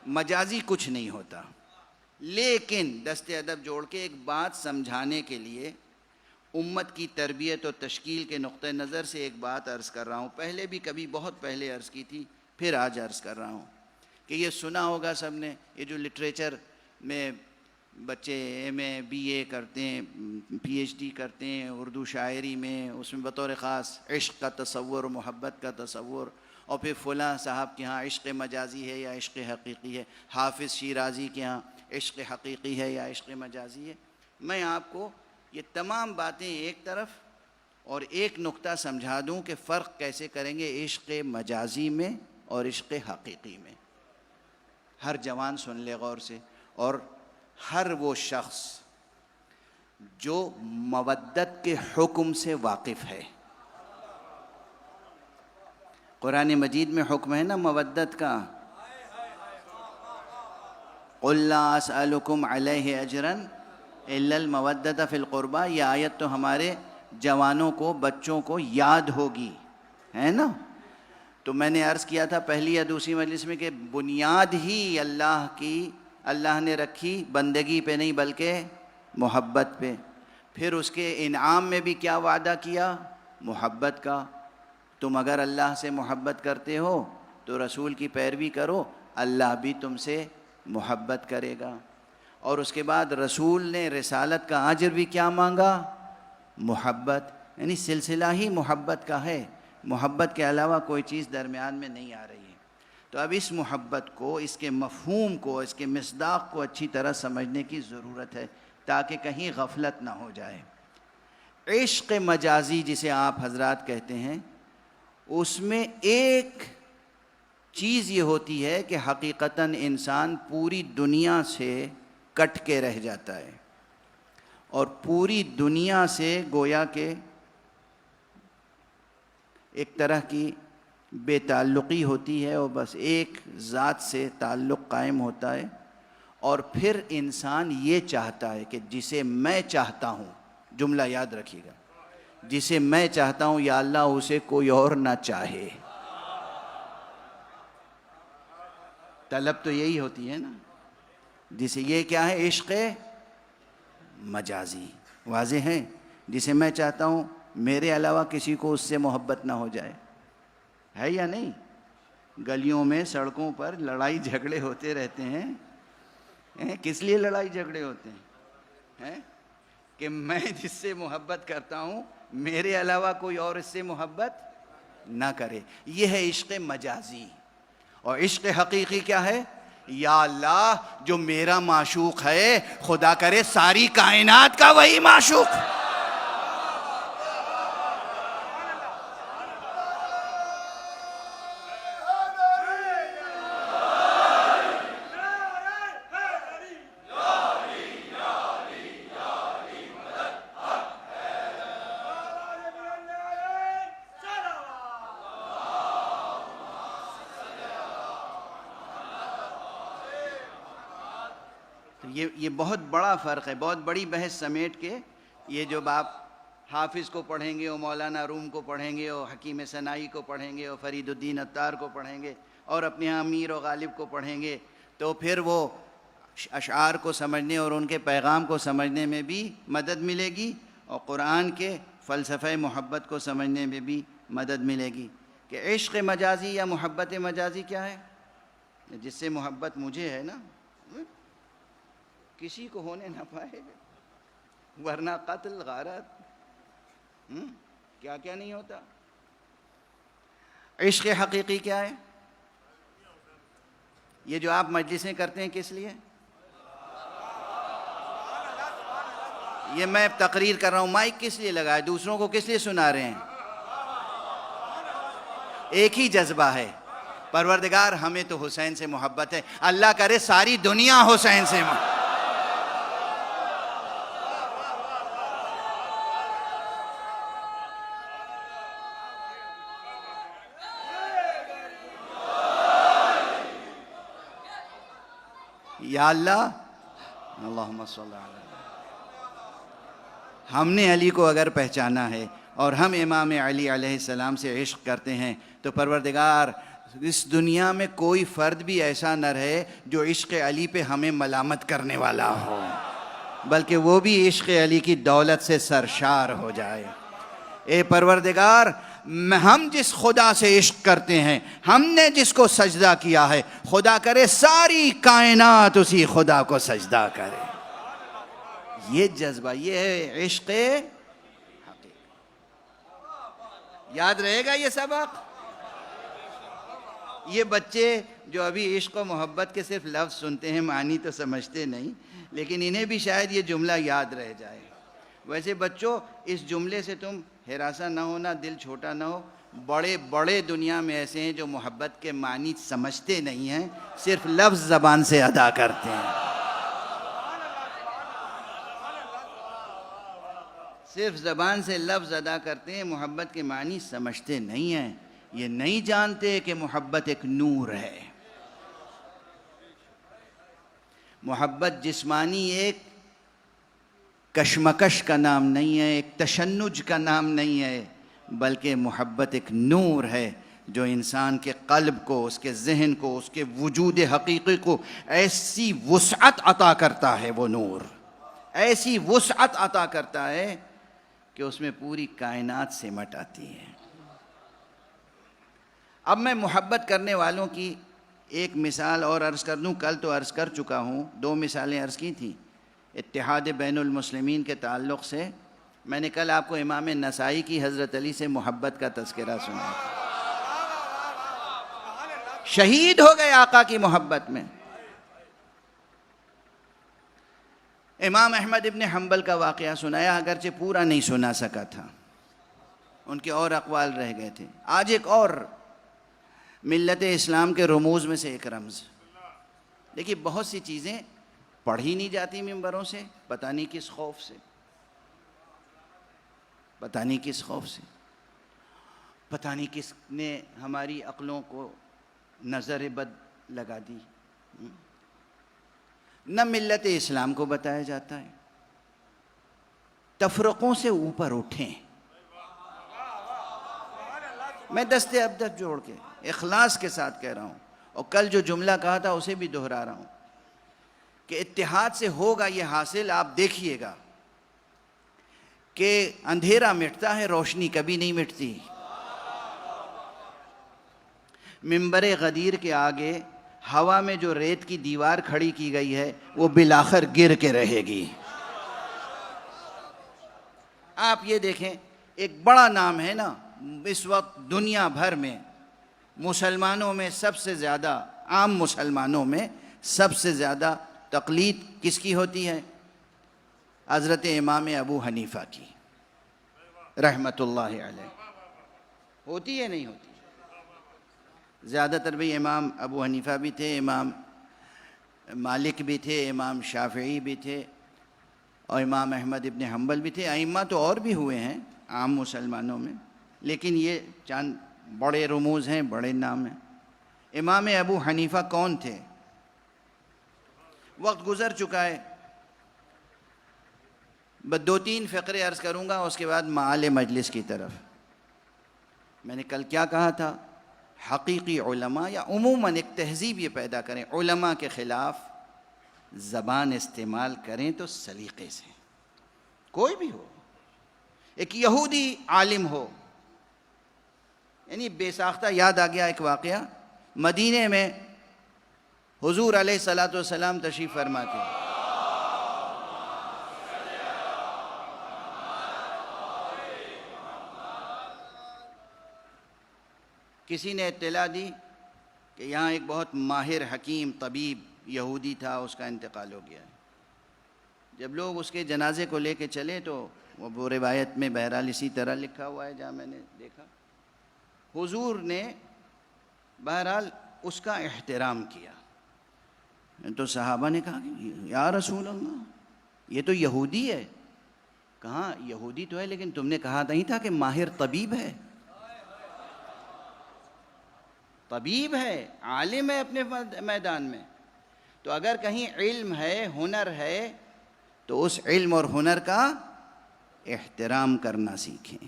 [SPEAKER 2] مجازی کچھ نہیں ہوتا۔ لیکن دست ادب جوڑ کے ایک بات سمجھانے کے لیے، امت کی تربیت و تشکیل کے نقطہ نظر سے ایک بات عرض کر رہا ہوں۔ پہلے بھی کبھی بہت پہلے عرض کی تھی، پھر آج عرض کر رہا ہوں کہ یہ سنا ہوگا سب نے، یہ جو لٹریچر میں بچے ایم اے بی اے کرتے ہیں، پی ایچ ڈی کرتے ہیں اردو شاعری میں، اس میں بطور خاص عشق کا تصور، محبت کا تصور، اور پھر فلاں صاحب کے ہاں عشق مجازی ہے یا عشق حقیقی ہے، حافظ شیرازی کے ہاں عشق حقیقی ہے یا عشق مجازی ہے۔ میں آپ کو یہ تمام باتیں ایک طرف اور ایک نقطہ سمجھا دوں کہ فرق کیسے کریں گے عشق مجازی میں اور عشق حقیقی میں۔ ہر جوان سن لے غور سے، اور ہر وہ شخص جو مودت کے حکم سے واقف ہے۔ قرآن مجید میں حکم ہے نا مودت کا، قُلْ لَا أَسْأَلُكُمْ عَلَيْهِ أَجْرًا إِلَّا الْمَوَدَّةَ فِي الْقُرْبَى۔ یہ آیت تو ہمارے جوانوں کو، بچوں کو یاد ہوگی، ہے نا؟ تو میں نے عرض کیا تھا پہلی یا دوسری مجلس میں کہ بنیاد ہی اللہ نے رکھی بندگی پہ نہیں بلکہ محبت پہ۔ پھر اس کے انعام میں بھی کیا وعدہ کیا؟ محبت کا۔ تم اگر اللہ سے محبت کرتے ہو تو رسول کی پیروی کرو، اللہ بھی تم سے محبت کرے گا۔ اور اس کے بعد رسول نے رسالت کا اجر بھی کیا مانگا؟ محبت، یعنی سلسلہ ہی محبت کا ہے، محبت کے علاوہ کوئی چیز درمیان میں نہیں آ رہی ہے۔ تو اب اس محبت کو، اس کے مفہوم کو، اس کے مصداق کو اچھی طرح سمجھنے کی ضرورت ہے تاکہ کہیں غفلت نہ ہو جائے۔ عشق مجازی جسے آپ حضرات کہتے ہیں، اس میں ایک چیز یہ ہوتی ہے کہ حقیقتاً انسان پوری دنیا سے کٹ کے رہ جاتا ہے، اور پوری دنیا سے گویا کہ ایک طرح کی بے تعلقی ہوتی ہے، اور بس ایک ذات سے تعلق قائم ہوتا ہے، اور پھر انسان یہ چاہتا ہے کہ جسے میں چاہتا ہوں، جملہ یاد رکھیے گا، جسے میں چاہتا ہوں یا اللہ اسے کوئی اور نہ چاہے۔ طلب تو یہی ہوتی ہے نا، جسے یہ کیا ہے؟ عشق مجازی واضح ہے، جسے میں چاہتا ہوں میرے علاوہ کسی کو اس سے محبت نہ ہو جائے، ہے یا نہیں؟ گلیوں میں سڑکوں پر لڑائی جھگڑے ہوتے رہتے ہیں، کس لیے لڑائی جھگڑے ہوتے ہیں؟ کہ میں جس سے محبت کرتا ہوں میرے علاوہ کوئی اور اس سے محبت نہ کرے. یہ ہے عشق مجازی. اور عشق حقیقی کیا ہے؟ یا اللہ جو میرا معشوق ہے خدا کرے ساری کائنات کا وہی معشوق. یہ بہت بڑا فرق ہے، بہت بڑی بحث سمیٹ کے یہ جو آپ حافظ کو پڑھیں گے اور مولانا روم کو پڑھیں گے اور حکیم ثنائی کو پڑھیں گے اور فرید الدین عطار کو پڑھیں گے اور اپنے یہاں امیر و غالب کو پڑھیں گے تو پھر وہ اشعار کو سمجھنے اور ان کے پیغام کو سمجھنے میں بھی مدد ملے گی اور قرآن کے فلسفہ محبت کو سمجھنے میں بھی مدد ملے گی. کہ عشق مجازی یا محبت مجازی کیا ہے؟ جس سے محبت مجھے ہے نا کسی کو ہونے نہ پائے، ورنہ قتل غارت کیا کیا نہیں ہوتا. عشق حقیقی کیا ہے؟ یہ جو آپ مجلسیں کرتے ہیں کس لیے؟ یہ میں تقریر کر رہا ہوں، مائک کس لیے لگائے؟ دوسروں کو کس لیے سنا رہے ہیں؟ ایک ہی جذبہ ہے، پروردگار ہمیں تو حسین سے محبت ہے، اللہ کرے ساری دنیا حسین سے محبت. یا اللہ اللہم صلی اللہ علیہ ہم نے علی کو اگر پہچانا ہے اور ہم امام علی علیہ السلام سے عشق کرتے ہیں تو پروردگار اس دنیا میں کوئی فرد بھی ایسا نہ رہے جو عشق علی پہ ہمیں ملامت کرنے والا ہو، بلکہ وہ بھی عشق علی کی دولت سے سرشار ہو جائے. اے پروردگار ہم جس خدا سے عشق کرتے ہیں، ہم نے جس کو سجدہ کیا ہے، خدا کرے ساری کائنات اسی خدا کو سجدہ کرے. یہ جذبہ، یہ ہے عشق حقیقی. یاد رہے گا یہ سبق؟ یہ بچے جو ابھی عشق و محبت کے صرف لفظ سنتے ہیں، معنی تو سمجھتے نہیں، لیکن انہیں بھی شاید یہ جملہ یاد رہ جائے. ویسے بچوں اس جملے سے تم ہراساں نہ ہونا، دل چھوٹا نہ ہو. بڑے بڑے دنیا میں ایسے ہیں جو محبت کے معنی سمجھتے نہیں ہیں، صرف لفظ زبان سے ادا کرتے ہیں. صرف زبان سے لفظ ادا کرتے ہیں، محبت کے معنی سمجھتے نہیں ہیں. یہ نہیں جانتے کہ محبت ایک نور ہے. محبت جسمانی ایک کشمکش کا نام نہیں ہے، ایک تشنج کا نام نہیں ہے، بلکہ محبت ایک نور ہے جو انسان کے قلب کو، اس کے ذہن کو، اس کے وجود حقیقی کو ایسی وسعت عطا کرتا ہے. وہ نور ایسی وسعت عطا کرتا ہے کہ اس میں پوری کائنات سمٹ آتی ہے. اب میں محبت کرنے والوں کی ایک مثال اور عرض کر دوں. کل تو عرض کر چکا ہوں، 2 مثالیں عرض کی تھیں اتحاد بین المسلمین کے تعلق سے. میں نے کل آپ کو امام نسائی کی حضرت علی سے محبت کا تذکرہ سنا تھا. شہید ہو گئے آقا کی محبت میں. امام احمد ابن حنبل کا واقعہ سنایا، اگرچہ پورا نہیں سنا سکا تھا، ان کے اور اقوال رہ گئے تھے. آج ایک اور ملت اسلام کے رموز میں سے ایک رمز. دیکھیے بہت سی چیزیں پڑھی نہیں جاتی ممبروں سے، پتہ نہیں کس خوف سے، پتہ نہیں کس خوف سے، پتہ نہیں کس نے ہماری عقلوں کو نظر بد لگا دی. نہ ملت اسلام کو بتایا جاتا ہے. تفرقوں سے اوپر اٹھیں. میں دست ابدت جوڑ کے اخلاص کے ساتھ کہہ رہا ہوں، اور کل جو جملہ کہا تھا اسے بھی دہرا رہا ہوں کہ اتحاد سے ہوگا یہ حاصل. آپ دیکھیے گا کہ اندھیرا مٹتا ہے، روشنی کبھی نہیں مٹتی۔ منبر غدیر کے آگے ہوا میں جو ریت کی دیوار کھڑی کی گئی ہے وہ بالآخر گر کے رہے گی۔ آپ یہ دیکھیں، ایک بڑا نام ہے نا اس وقت دنیا بھر میں، مسلمانوں میں سب سے زیادہ، عام مسلمانوں میں سب سے زیادہ تقلید کس کی ہوتی ہے؟ حضرت امام ابو حنیفہ کی رحمۃ اللہ علیہ۔ ہوتی ہے نہیں ہوتی؟ زیادہ تر بھی امام ابو حنیفہ بھی تھے، امام مالک بھی تھے، امام شافعی بھی تھے، اور امام احمد ابن حنبل بھی تھے۔ ائمہ تو اور بھی ہوئے ہیں عام مسلمانوں میں، لیکن یہ چند بڑے رموز ہیں، بڑے نام ہیں۔ امام ابو حنیفہ کون تھے؟ وقت گزر چکا ہے، بس 2-3 فقرے عرض کروں گا، اس کے بعد معال مجلس کی طرف۔ میں نے کل کیا کہا تھا؟ حقیقی علماء یا عموماً ایک تہذیب یہ پیدا کریں، علماء کے خلاف زبان استعمال کریں تو سلیقے سے، کوئی بھی ہو۔ ایک یہودی عالم ہو، یعنی بے ساختہ یاد آ گیا ایک واقعہ، مدینے میں حضور علیہ الصلاۃ والسلام تشریف فرما تھے۔ کسی نے اطلاع دی کہ یہاں ایک بہت ماہر حکیم طبیب یہودی تھا، اس کا انتقال ہو گیا ہے۔ جب لوگ اس کے جنازے کو لے کے چلے تو وہ روایت میں بہرحال اسی طرح لکھا ہوا ہے جہاں میں نے دیکھا، حضور نے بہرحال اس کا احترام کیا۔ تو صحابہ نے کہا کہ یا رسول اللہ یہ تو یہودی ہے۔ کہاں یہودی تو ہے، لیکن تم نے کہا نہیں تھا کہ ماہر طبیب ہے؟ طبیب ہے، عالم ہے اپنے میدان میں۔ تو اگر کہیں علم ہے، ہنر ہے، تو اس علم اور ہنر کا احترام کرنا سیکھیں۔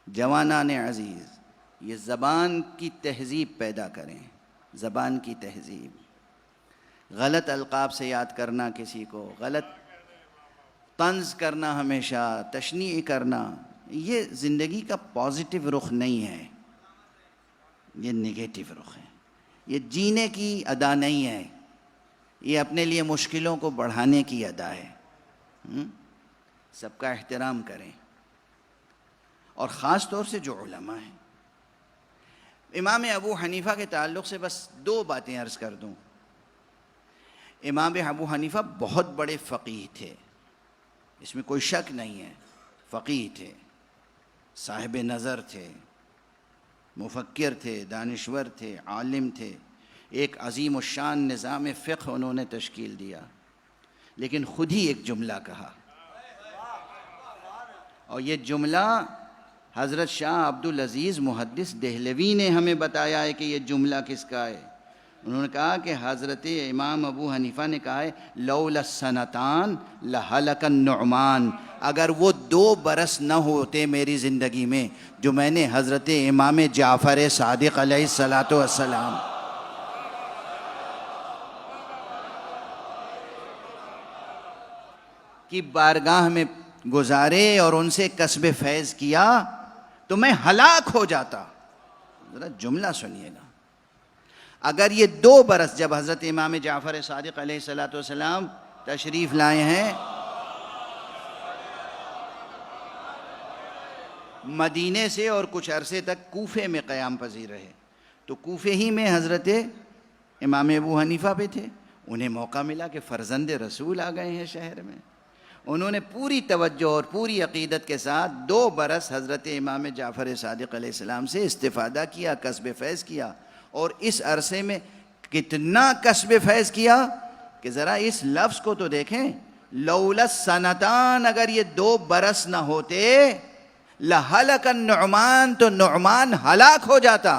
[SPEAKER 2] جوانان عزیز، یہ زبان کی تہذیب پیدا کریں، زبان کی تہذیب۔ غلط القاب سے یاد کرنا کسی کو، غلط طنز کرنا، ہمیشہ تشنیع کرنا، یہ زندگی کا پازیٹیو رخ نہیں ہے، یہ نگیٹو رخ ہے، یہ جینے کی ادا نہیں ہے، یہ اپنے لیے مشکلوں کو بڑھانے کی ادا ہے۔ سب کا احترام کریں، اور خاص طور سے جو علماء ہیں۔ امام ابو حنیفہ کے تعلق سے بس 2 باتیں عرض کر دوں۔ امام ابو حنیفہ بہت بڑے فقیہ تھے، اس میں کوئی شک نہیں ہے، فقیہ تھے، صاحب نظر تھے، مفکر تھے، دانشور تھے، عالم تھے، ایک عظیم الشان نظام فقہ انہوں نے تشکیل دیا۔ لیکن خود ہی ایک جملہ کہا، اور یہ جملہ حضرت شاہ عبدالعزیز محدث دہلوی نے ہمیں بتایا ہے کہ یہ جملہ کس کا ہے۔ انہوں نے کہا کہ حضرت امام ابو حنیفہ نے کہا ہے لولا السنتان لہلک النعمان، اگر وہ 2 برس نہ ہوتے میری زندگی میں جو میں نے حضرت امام جعفر صادق علیہ السلام کی بارگاہ میں گزارے اور ان سے کسب فیض کیا تو میں ہلاک ہو جاتا۔ ذرا جملہ سنیے گا، اگر یہ 2 برس جب حضرت امام جعفر صادق علیہ السلام تشریف لائے ہیں مدینے سے اور کچھ عرصے تک کوفے میں قیام پذیر رہے، تو کوفے ہی میں حضرت امام ابو حنیفہ پہ تھے، انہیں موقع ملا کہ فرزند رسول آ گئے ہیں شہر میں، انہوں نے پوری توجہ اور پوری عقیدت کے ساتھ 2 برس حضرت امام جعفر صادق علیہ السلام سے استفادہ کیا، کسب فیض کیا، اور اس عرصے میں کتنا کسب فیض کیا کہ ذرا اس لفظ کو تو دیکھیں، لولا السنتان، اگر یہ 2 برس نہ ہوتے لہلک النعمان، تو نعمان ہلاک ہو جاتا۔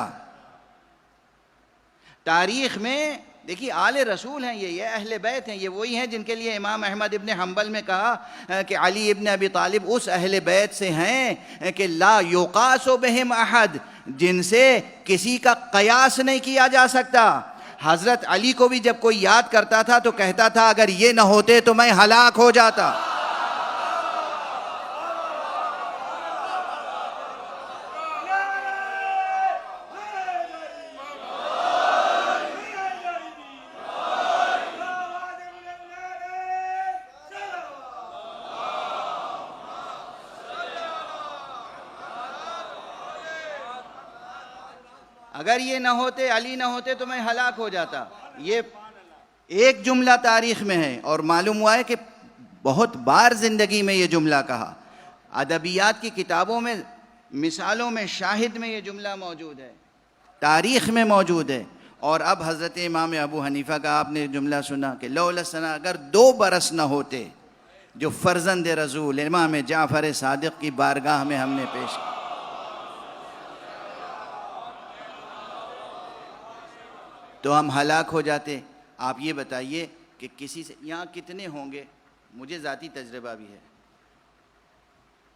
[SPEAKER 2] تاریخ میں دیکھیے آل رسول ہیں، یہ اہل بیت ہیں، یہ وہی ہیں جن کے لیے امام احمد ابن حنبل میں کہا کہ علی ابن ابی طالب اس اہل بیت سے ہیں کہ لا یقاس بہم احد، جن سے کسی کا قیاس نہیں کیا جا سکتا۔ حضرت علی کو بھی جب کوئی یاد کرتا تھا تو کہتا تھا اگر یہ نہ ہوتے تو میں ہلاک ہو جاتا۔ اگر یہ نہ ہوتے، علی نہ ہوتے تو میں ہلاک ہو جاتا. یہ ایک جملہ تاریخ میں ہے، اور معلوم ہوا ہے کہ بہت بار زندگی میں یہ جملہ کہا. ادبیات کی کتابوں میں، مثالوں میں، شاہد میں یہ جملہ موجود ہے، تاریخ میں موجود ہے. اور اب حضرت امام ابو حنیفہ کا آپ نے جملہ سنا کہ لولا السنہ، اگر 2 برس نہ ہوتے جو فرزند رسول امام جعفر صادق کی بارگاہ میں ہم نے پیش کیا، تو ہم ہلاک ہو جاتے. آپ یہ بتائیے کہ کسی سے یہاں کتنے ہوں گے، مجھے ذاتی تجربہ بھی ہے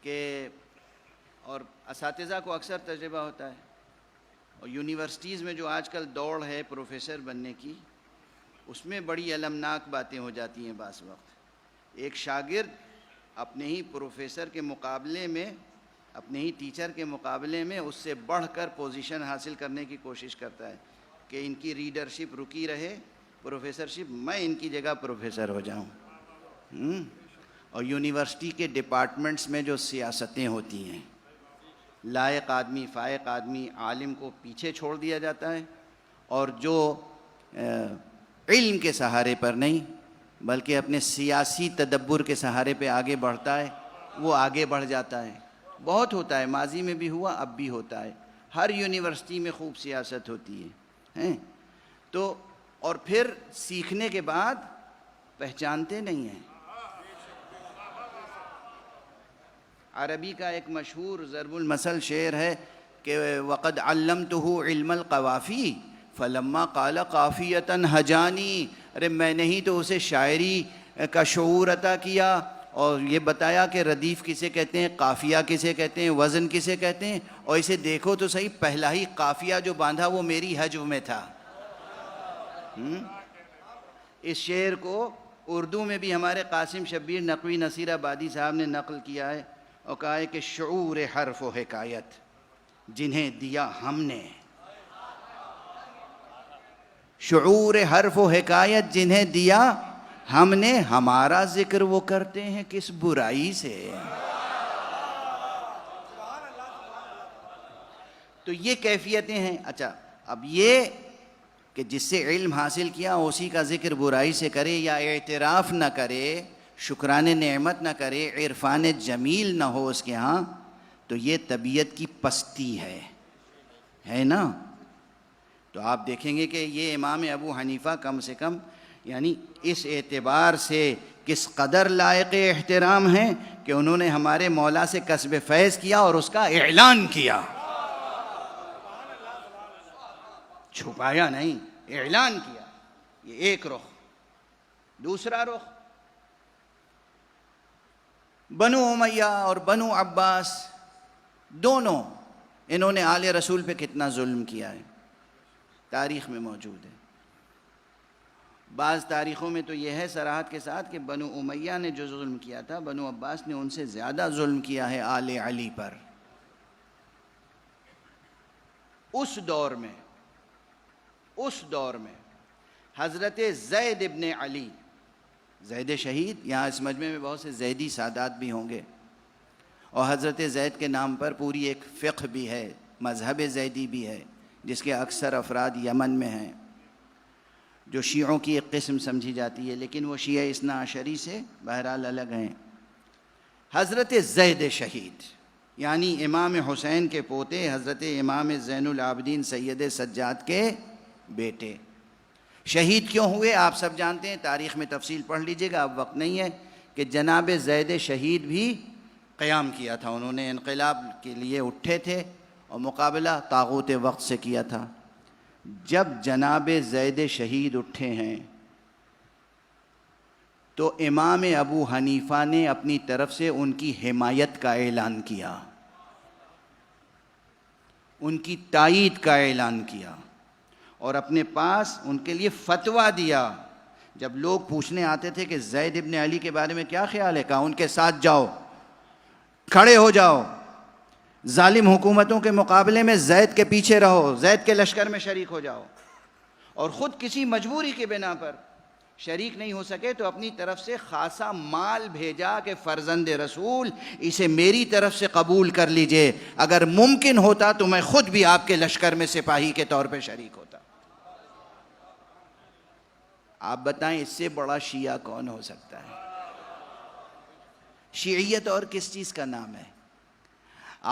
[SPEAKER 2] کہ، اور اساتذہ کو اکثر تجربہ ہوتا ہے، اور یونیورسٹیز میں جو آج کل دوڑ ہے پروفیسر بننے کی، اس میں بڑی المناک باتیں ہو جاتی ہیں بعض وقت. ایک شاگرد اپنے ہی پروفیسر کے مقابلے میں، اپنے ہی ٹیچر کے مقابلے میں اس سے بڑھ کر پوزیشن حاصل کرنے کی کوشش کرتا ہے کہ ان کی ریڈرشپ رکی رہے، پروفیسرشپ، میں ان کی جگہ پروفیسر ہو جاؤں. اور یونیورسٹی کے ڈپارٹمنٹس میں جو سیاستیں ہوتی ہیں، لائق آدمی، فائق آدمی، عالم کو پیچھے چھوڑ دیا جاتا ہے، اور جو علم کے سہارے پر نہیں بلکہ اپنے سیاسی تدبر کے سہارے پہ آگے بڑھتا ہے، وہ آگے بڑھ جاتا ہے. بہت ہوتا ہے، ماضی میں بھی ہوا، اب بھی ہوتا ہے. ہر یونیورسٹی میں خوب سیاست ہوتی ہے. تو اور پھر سیکھنے کے بعد پہچانتے نہیں ہیں. عربی کا ایک مشہور ضرب المثل شعر ہے کہ وَقَدْ عَلَّمْتُهُ عِلْمَ الْقَوَافِي فَلَمَّا قَالَ قَافِيَةً هَجَانِي. ارے میں نے ہی تو اسے شاعری کا شعور عطا کیا اور یہ بتایا کہ ردیف کسے کہتے ہیں، قافیہ کسے کہتے ہیں، وزن کسے کہتے ہیں، اور اسے دیکھو تو صحیح، پہلا ہی قافیہ جو باندھا وہ میری حجو میں تھا. اس شعر کو اردو میں بھی ہمارے قاسم شبیر نقوی نصیر آبادی صاحب نے نقل کیا ہے اور کہا ہے کہ شعور حرف و حکایت جنہیں دیا ہم نے، شعور حرف و حکایت جنہیں دیا ہم نے، ہمارا ذکر وہ کرتے ہیں کس برائی سے. تو یہ کیفیتیں ہیں. اچھا، اب یہ کہ جس سے علم حاصل کیا اسی کا ذکر برائی سے کرے، یا اعتراف نہ کرے، شکران نعمت نہ کرے، عرفان جمیل نہ ہو اس کے ہاں، تو یہ طبیعت کی پستی ہے نا. تو آپ دیکھیں گے کہ یہ امام ابو حنیفہ کم سے کم یعنی اس اعتبار سے کس قدر لائق احترام ہیں کہ انہوں نے ہمارے مولا سے کسب فیض کیا اور اس کا اعلان کیا، چھپایا نہیں، اعلان کیا. یہ ایک رخ. دوسرا رخ، بنو امیہ اور بنو عباس دونوں، انہوں نے آل رسول پہ کتنا ظلم کیا ہے، تاریخ میں موجود ہے. بعض تاریخوں میں تو یہ ہے صراحت کے ساتھ کہ بنو امیہ نے جو ظلم کیا تھا، بنو عباس نے ان سے زیادہ ظلم کیا ہے آل علی پر. اس دور میں حضرت زید ابن علی، زید شہید، یہاں اس مجمع میں بہت سے زیدی سادات بھی ہوں گے، اور حضرت زید کے نام پر پوری ایک فقہ بھی ہے، مذہب زیدی بھی ہے، جس کے اکثر افراد یمن میں ہیں، جو شیعوں کی ایک قسم سمجھی جاتی ہے، لیکن وہ شیعہ اثنا عشری سے بہرحال الگ ہیں. حضرت زید شہید یعنی امام حسین کے پوتے، حضرت امام زین العابدین سید سجاد کے بیٹے، شہید کیوں ہوئے آپ سب جانتے ہیں، تاریخ میں تفصیل پڑھ لیجئے گا، اب وقت نہیں ہے. کہ جناب زید شہید بھی قیام کیا تھا، انہوں نے انقلاب کے لیے اٹھے تھے اور مقابلہ طاغوت وقت سے کیا تھا. جب جناب زید شہید اٹھے ہیں تو امام ابو حنیفہ نے اپنی طرف سے ان کی حمایت کا اعلان کیا، ان کی تائید کا اعلان کیا، اور اپنے پاس ان کے لیے فتویٰ دیا. جب لوگ پوچھنے آتے تھے کہ زید ابن علی کے بارے میں کیا خیال ہے، کہا ان کے ساتھ جاؤ، کھڑے ہو جاؤ، ظالم حکومتوں کے مقابلے میں زید کے پیچھے رہو، زید کے لشکر میں شریک ہو جاؤ. اور خود کسی مجبوری کے بنا پر شریک نہیں ہو سکے تو اپنی طرف سے خاصا مال بھیجا کہ فرزند رسول اسے میری طرف سے قبول کر لیجئے، اگر ممکن ہوتا تو میں خود بھی آپ کے لشکر میں سپاہی کے طور پہ شریک ہوتا۔ آپ بتائیں اس سے بڑا شیعہ کون ہو سکتا ہے؟ شیعیت اور کس چیز کا نام ہے؟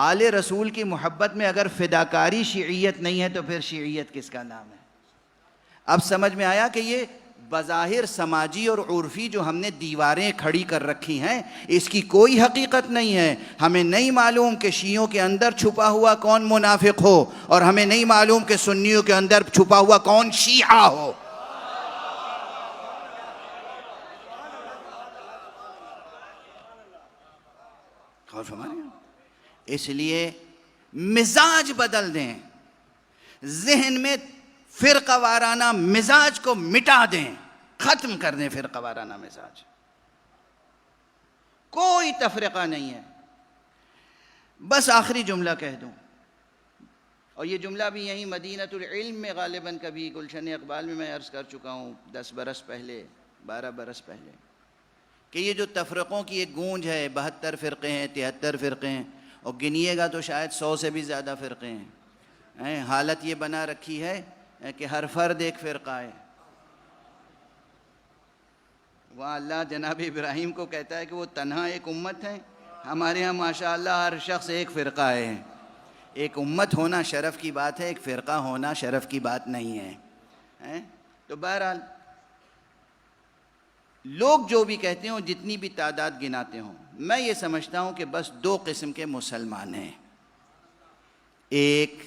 [SPEAKER 2] آل رسول کی محبت میں اگر فداکاری شیعیت نہیں ہے تو پھر شیعیت کس کا نام ہے؟ اب سمجھ میں آیا کہ یہ بظاہر سماجی اور عرفی جو ہم نے دیواریں کھڑی کر رکھی ہیں اس کی کوئی حقیقت نہیں ہے۔ ہمیں نہیں معلوم کہ شیعوں کے اندر چھپا ہوا کون منافق ہو، اور ہمیں نہیں معلوم کہ سنیوں کے اندر چھپا ہوا کون شیعہ ہو۔ غور فرمائیں۔ اس لیے مزاج بدل دیں، ذہن میں فرقہ وارانہ مزاج کو مٹا دیں، ختم کر دیں فرقہ وارانہ مزاج۔ کوئی تفرقہ نہیں ہے۔ بس آخری جملہ کہہ دوں، اور یہ جملہ بھی یہیں مدینۃ العلم میں غالباً کبھی گلشن اقبال میں میں عرض کر چکا ہوں 10 برس پہلے، 12 برس پہلے، کہ یہ جو تفرقوں کی ایک گونج ہے، 72 فرقے ہیں، 73 فرقے ہیں، اور گنیے گا تو شاید 100 سے بھی زیادہ فرقے ہیں۔ حالت یہ بنا رکھی ہے کہ ہر فرد ایک فرقہ ہے۔ وہاں اللہ جناب ابراہیم کو کہتا ہے کہ وہ تنہا ایک امت ہے، ہمارے ہاں ماشاءاللہ ہر شخص ایک فرقہ ہے۔ ایک امت ہونا شرف کی بات ہے، ایک فرقہ ہونا شرف کی بات نہیں ہے۔ تو بہرحال لوگ جو بھی کہتے ہوں، جتنی بھی تعداد گناتے ہوں، میں یہ سمجھتا ہوں کہ بس 2 قسم کے مسلمان ہیں۔ ایک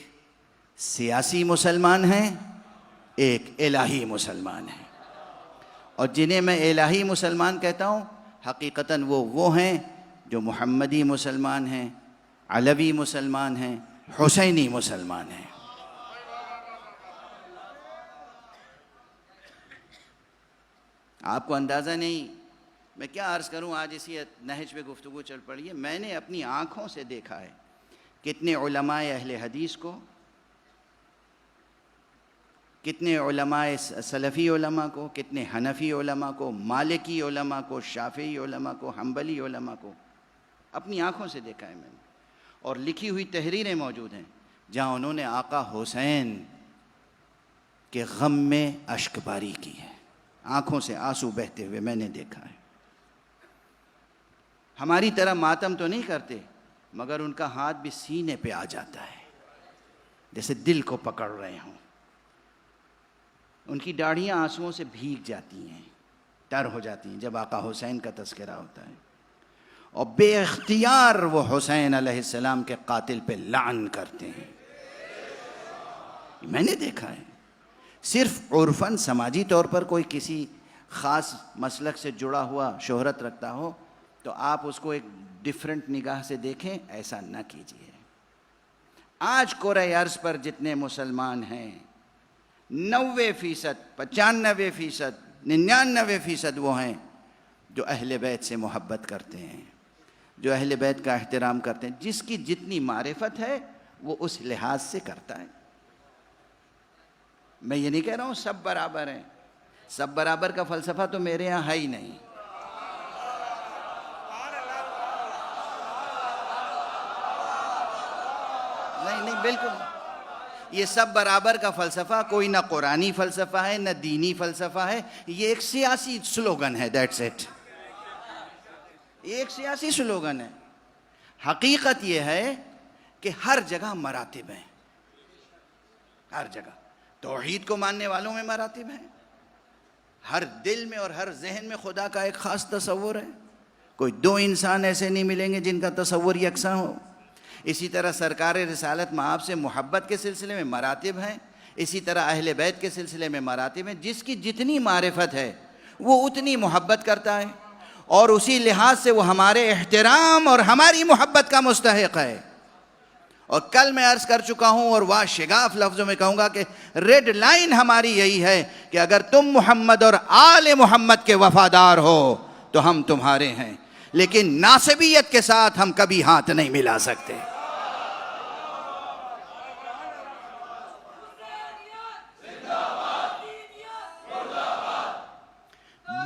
[SPEAKER 2] سیاسی مسلمان ہیں، ایک الہی مسلمان ہیں۔ اور جنہیں میں الہی مسلمان کہتا ہوں حقیقتاً وہ ہیں جو محمدی مسلمان ہیں، علوی مسلمان ہیں، حسینی مسلمان ہیں۔ آپ کو اندازہ نہیں، میں کیا عرض کروں، آج اسی نہج پہ گفتگو چل پڑی ہے۔ میں نے اپنی آنکھوں سے دیکھا ہے کتنے علماء اہل حدیث کو، کتنے علماء سلفی علماء کو، کتنے حنفی علماء کو، مالکی علماء کو، شافعی علماء کو، حنبلی علماء کو اپنی آنکھوں سے دیکھا ہے میں نے، اور لکھی ہوئی تحریریں موجود ہیں جہاں انہوں نے آقا حسین کے غم میں اشک باری کی ہے، آنکھوں سے آنسو بہتے ہوئے میں نے دیکھا ہے۔ ہماری طرح ماتم تو نہیں کرتے، مگر ان کا ہاتھ بھی سینے پہ آ جاتا ہے جیسے دل کو پکڑ رہے ہوں۔ ان کی داڑھیاں آنسوؤں سے بھیگ جاتی ہیں، تر ہو جاتی ہیں جب آقا حسین کا تذکرہ ہوتا ہے، اور بے اختیار وہ حسین علیہ السلام کے قاتل پہ لعن کرتے ہیں۔ میں نے دیکھا ہے۔ صرف عرفاً سماجی طور پر کوئی کسی خاص مسلک سے جڑا ہوا شہرت رکھتا ہو تو آپ اس کو ایک ڈیفرنٹ نگاہ سے دیکھیں، ایسا نہ کیجیے۔ آج کرۂ ارض پر جتنے مسلمان ہیں 90%، 95%، 99% وہ ہیں جو اہل بیت سے محبت کرتے ہیں، جو اہل بیت کا احترام کرتے ہیں۔ جس کی جتنی معرفت ہے وہ اس لحاظ سے کرتا ہے۔ میں یہ نہیں کہہ رہا ہوں سب برابر ہیں، سب برابر کا فلسفہ تو میرے یہاں ہے ہی نہیں۔ نہیں بالکل، یہ سب برابر کا فلسفہ کوئی نہ قرآنی فلسفہ ہے نہ دینی فلسفہ ہے، یہ ایک سیاسی سلوگن ہے، دیٹس اٹ۔ یہ ایک سیاسی سلوگن ہے۔ حقیقت یہ ہے کہ ہر جگہ مراتب ہیں، ہر جگہ توحید کو ماننے والوں میں مراتب ہیں، ہر دل میں اور ہر ذہن میں خدا کا ایک خاص تصور ہے۔ کوئی 2 انسان ایسے نہیں ملیں گے جن کا تصور یکساں ہو۔ اسی طرح سرکار رسالت مآب سے محبت کے سلسلے میں مراتب ہیں، اسی طرح اہل بیت کے سلسلے میں مراتب ہیں۔ جس کی جتنی معرفت ہے وہ اتنی محبت کرتا ہے، اور اسی لحاظ سے وہ ہمارے احترام اور ہماری محبت کا مستحق ہے۔ اور کل میں عرض کر چکا ہوں اور واشگاف لفظوں میں کہوں گا کہ ریڈ لائن ہماری یہی ہے کہ اگر تم محمد اور آل محمد کے وفادار ہو تو ہم تمہارے ہیں، لیکن ناسبیت کے ساتھ ہم کبھی ہاتھ نہیں ملا سکتے۔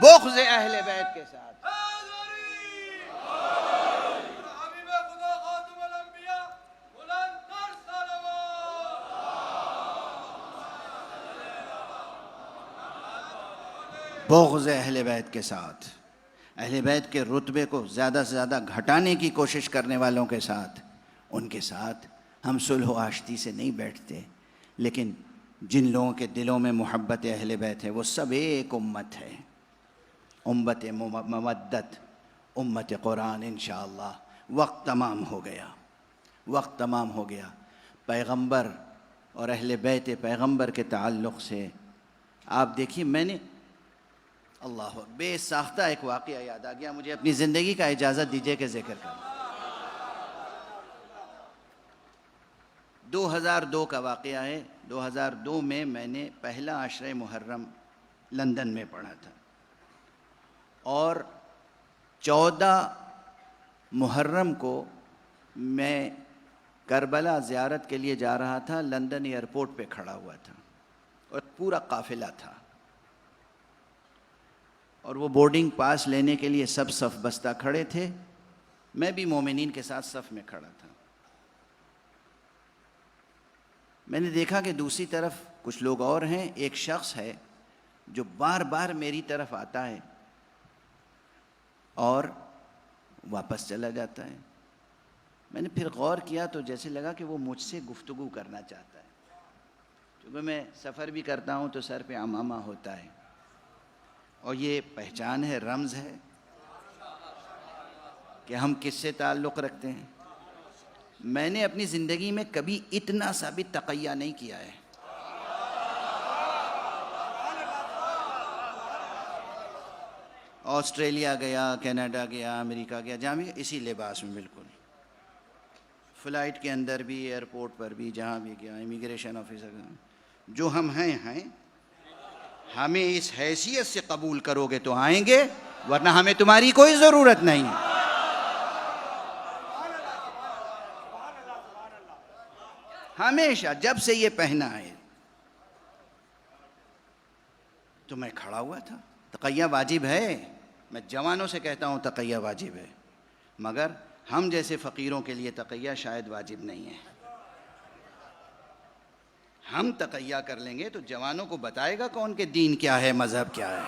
[SPEAKER 2] بغض اہل بیت کے ساتھ. بغض اہل بیت کے ساتھ، اہل بیت کے رتبے کو زیادہ سے زیادہ گھٹانے کی کوشش کرنے والوں کے ساتھ، ان کے ساتھ ہم صلح و آشتی سے نہیں بیٹھتے. لیکن جن لوگوں کے دلوں میں محبت اہل بیت ہے وہ سب ایک امت ہے، امت مودت، امت قرآن. انشاءاللہ وقت تمام ہو گیا، وقت تمام ہو گیا. پیغمبر اور اہل بیت پیغمبر کے تعلق سے آپ دیکھیے، میں نے اللہ بے ساختہ ایک واقعہ یاد آ گیا مجھے، اپنی زندگی کا اجازت دیجیے کہ ذکر کروں. 2002 کا واقعہ ہے. 2002 میں نے پہلا عشرہ محرم لندن میں پڑھا تھا، اور 14 محرم کو میں کربلا زیارت کے لیے جا رہا تھا. لندن ایئرپورٹ پہ کھڑا ہوا تھا اور پورا قافلہ تھا، اور وہ بورڈنگ پاس لینے کے لیے سب صف بستہ کھڑے تھے. میں بھی مومنین کے ساتھ صف میں کھڑا تھا. میں نے دیکھا کہ دوسری طرف کچھ لوگ اور ہیں. ایک شخص ہے جو بار بار میری طرف آتا ہے اور واپس چلا جاتا ہے. میں نے پھر غور کیا تو جیسے لگا کہ وہ مجھ سے گفتگو کرنا چاہتا ہے. کیونکہ میں سفر بھی کرتا ہوں تو سر پہ عمامہ ہوتا ہے، اور یہ پہچان ہے، رمز ہے کہ ہم کس سے تعلق رکھتے ہیں. میں نے اپنی زندگی میں کبھی اتنا سا بھی تقیہ نہیں کیا ہے. آسٹریلیا گیا، کینیڈا گیا، امریکہ گیا، جہاں بھی اسی لباس میں، بالکل فلائٹ کے اندر بھی، ایئرپورٹ پر بھی، جہاں بھی گیا، امیگریشن آفیسر. جو ہم ہیں ہمیں اس حیثیت سے قبول کرو گے تو آئیں گے، ورنہ ہمیں تمہاری کوئی ضرورت نہیں. ہمیشہ جب سے یہ پہنا ہے تو میں کھڑا ہوا تھا. تقیہ واجب ہے، میں جوانوں سے کہتا ہوں تقیہ واجب ہے، مگر ہم جیسے فقیروں کے لیے تقیہ شاید واجب نہیں ہے. ہم تقیہ کر لیں گے تو جوانوں کو بتائے گا کون کہ دین کیا ہے، مذہب کیا ہے.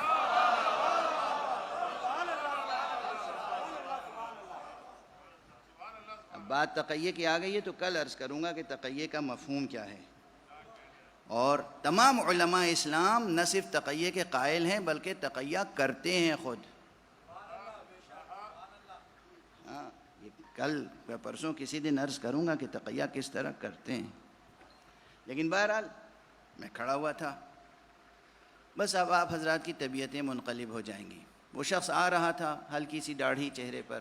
[SPEAKER 2] اب بات تقیہ کی آ گئی ہے تو کل عرض کروں گا کہ تقیہ کا مفہوم کیا ہے. اور تمام علماء اسلام نہ صرف تقیہ کے قائل ہیں بلکہ تقیہ کرتے ہیں خود. کل یا پرسوں کسی دن عرض کروں گا کہ تقیہ کس طرح کرتے ہیں. لیکن بہرحال میں کھڑا ہوا تھا. بس اب آپ حضرات کی طبیعتیں منقلب ہو جائیں گی. وہ شخص آ رہا تھا، ہلکی سی داڑھی چہرے پر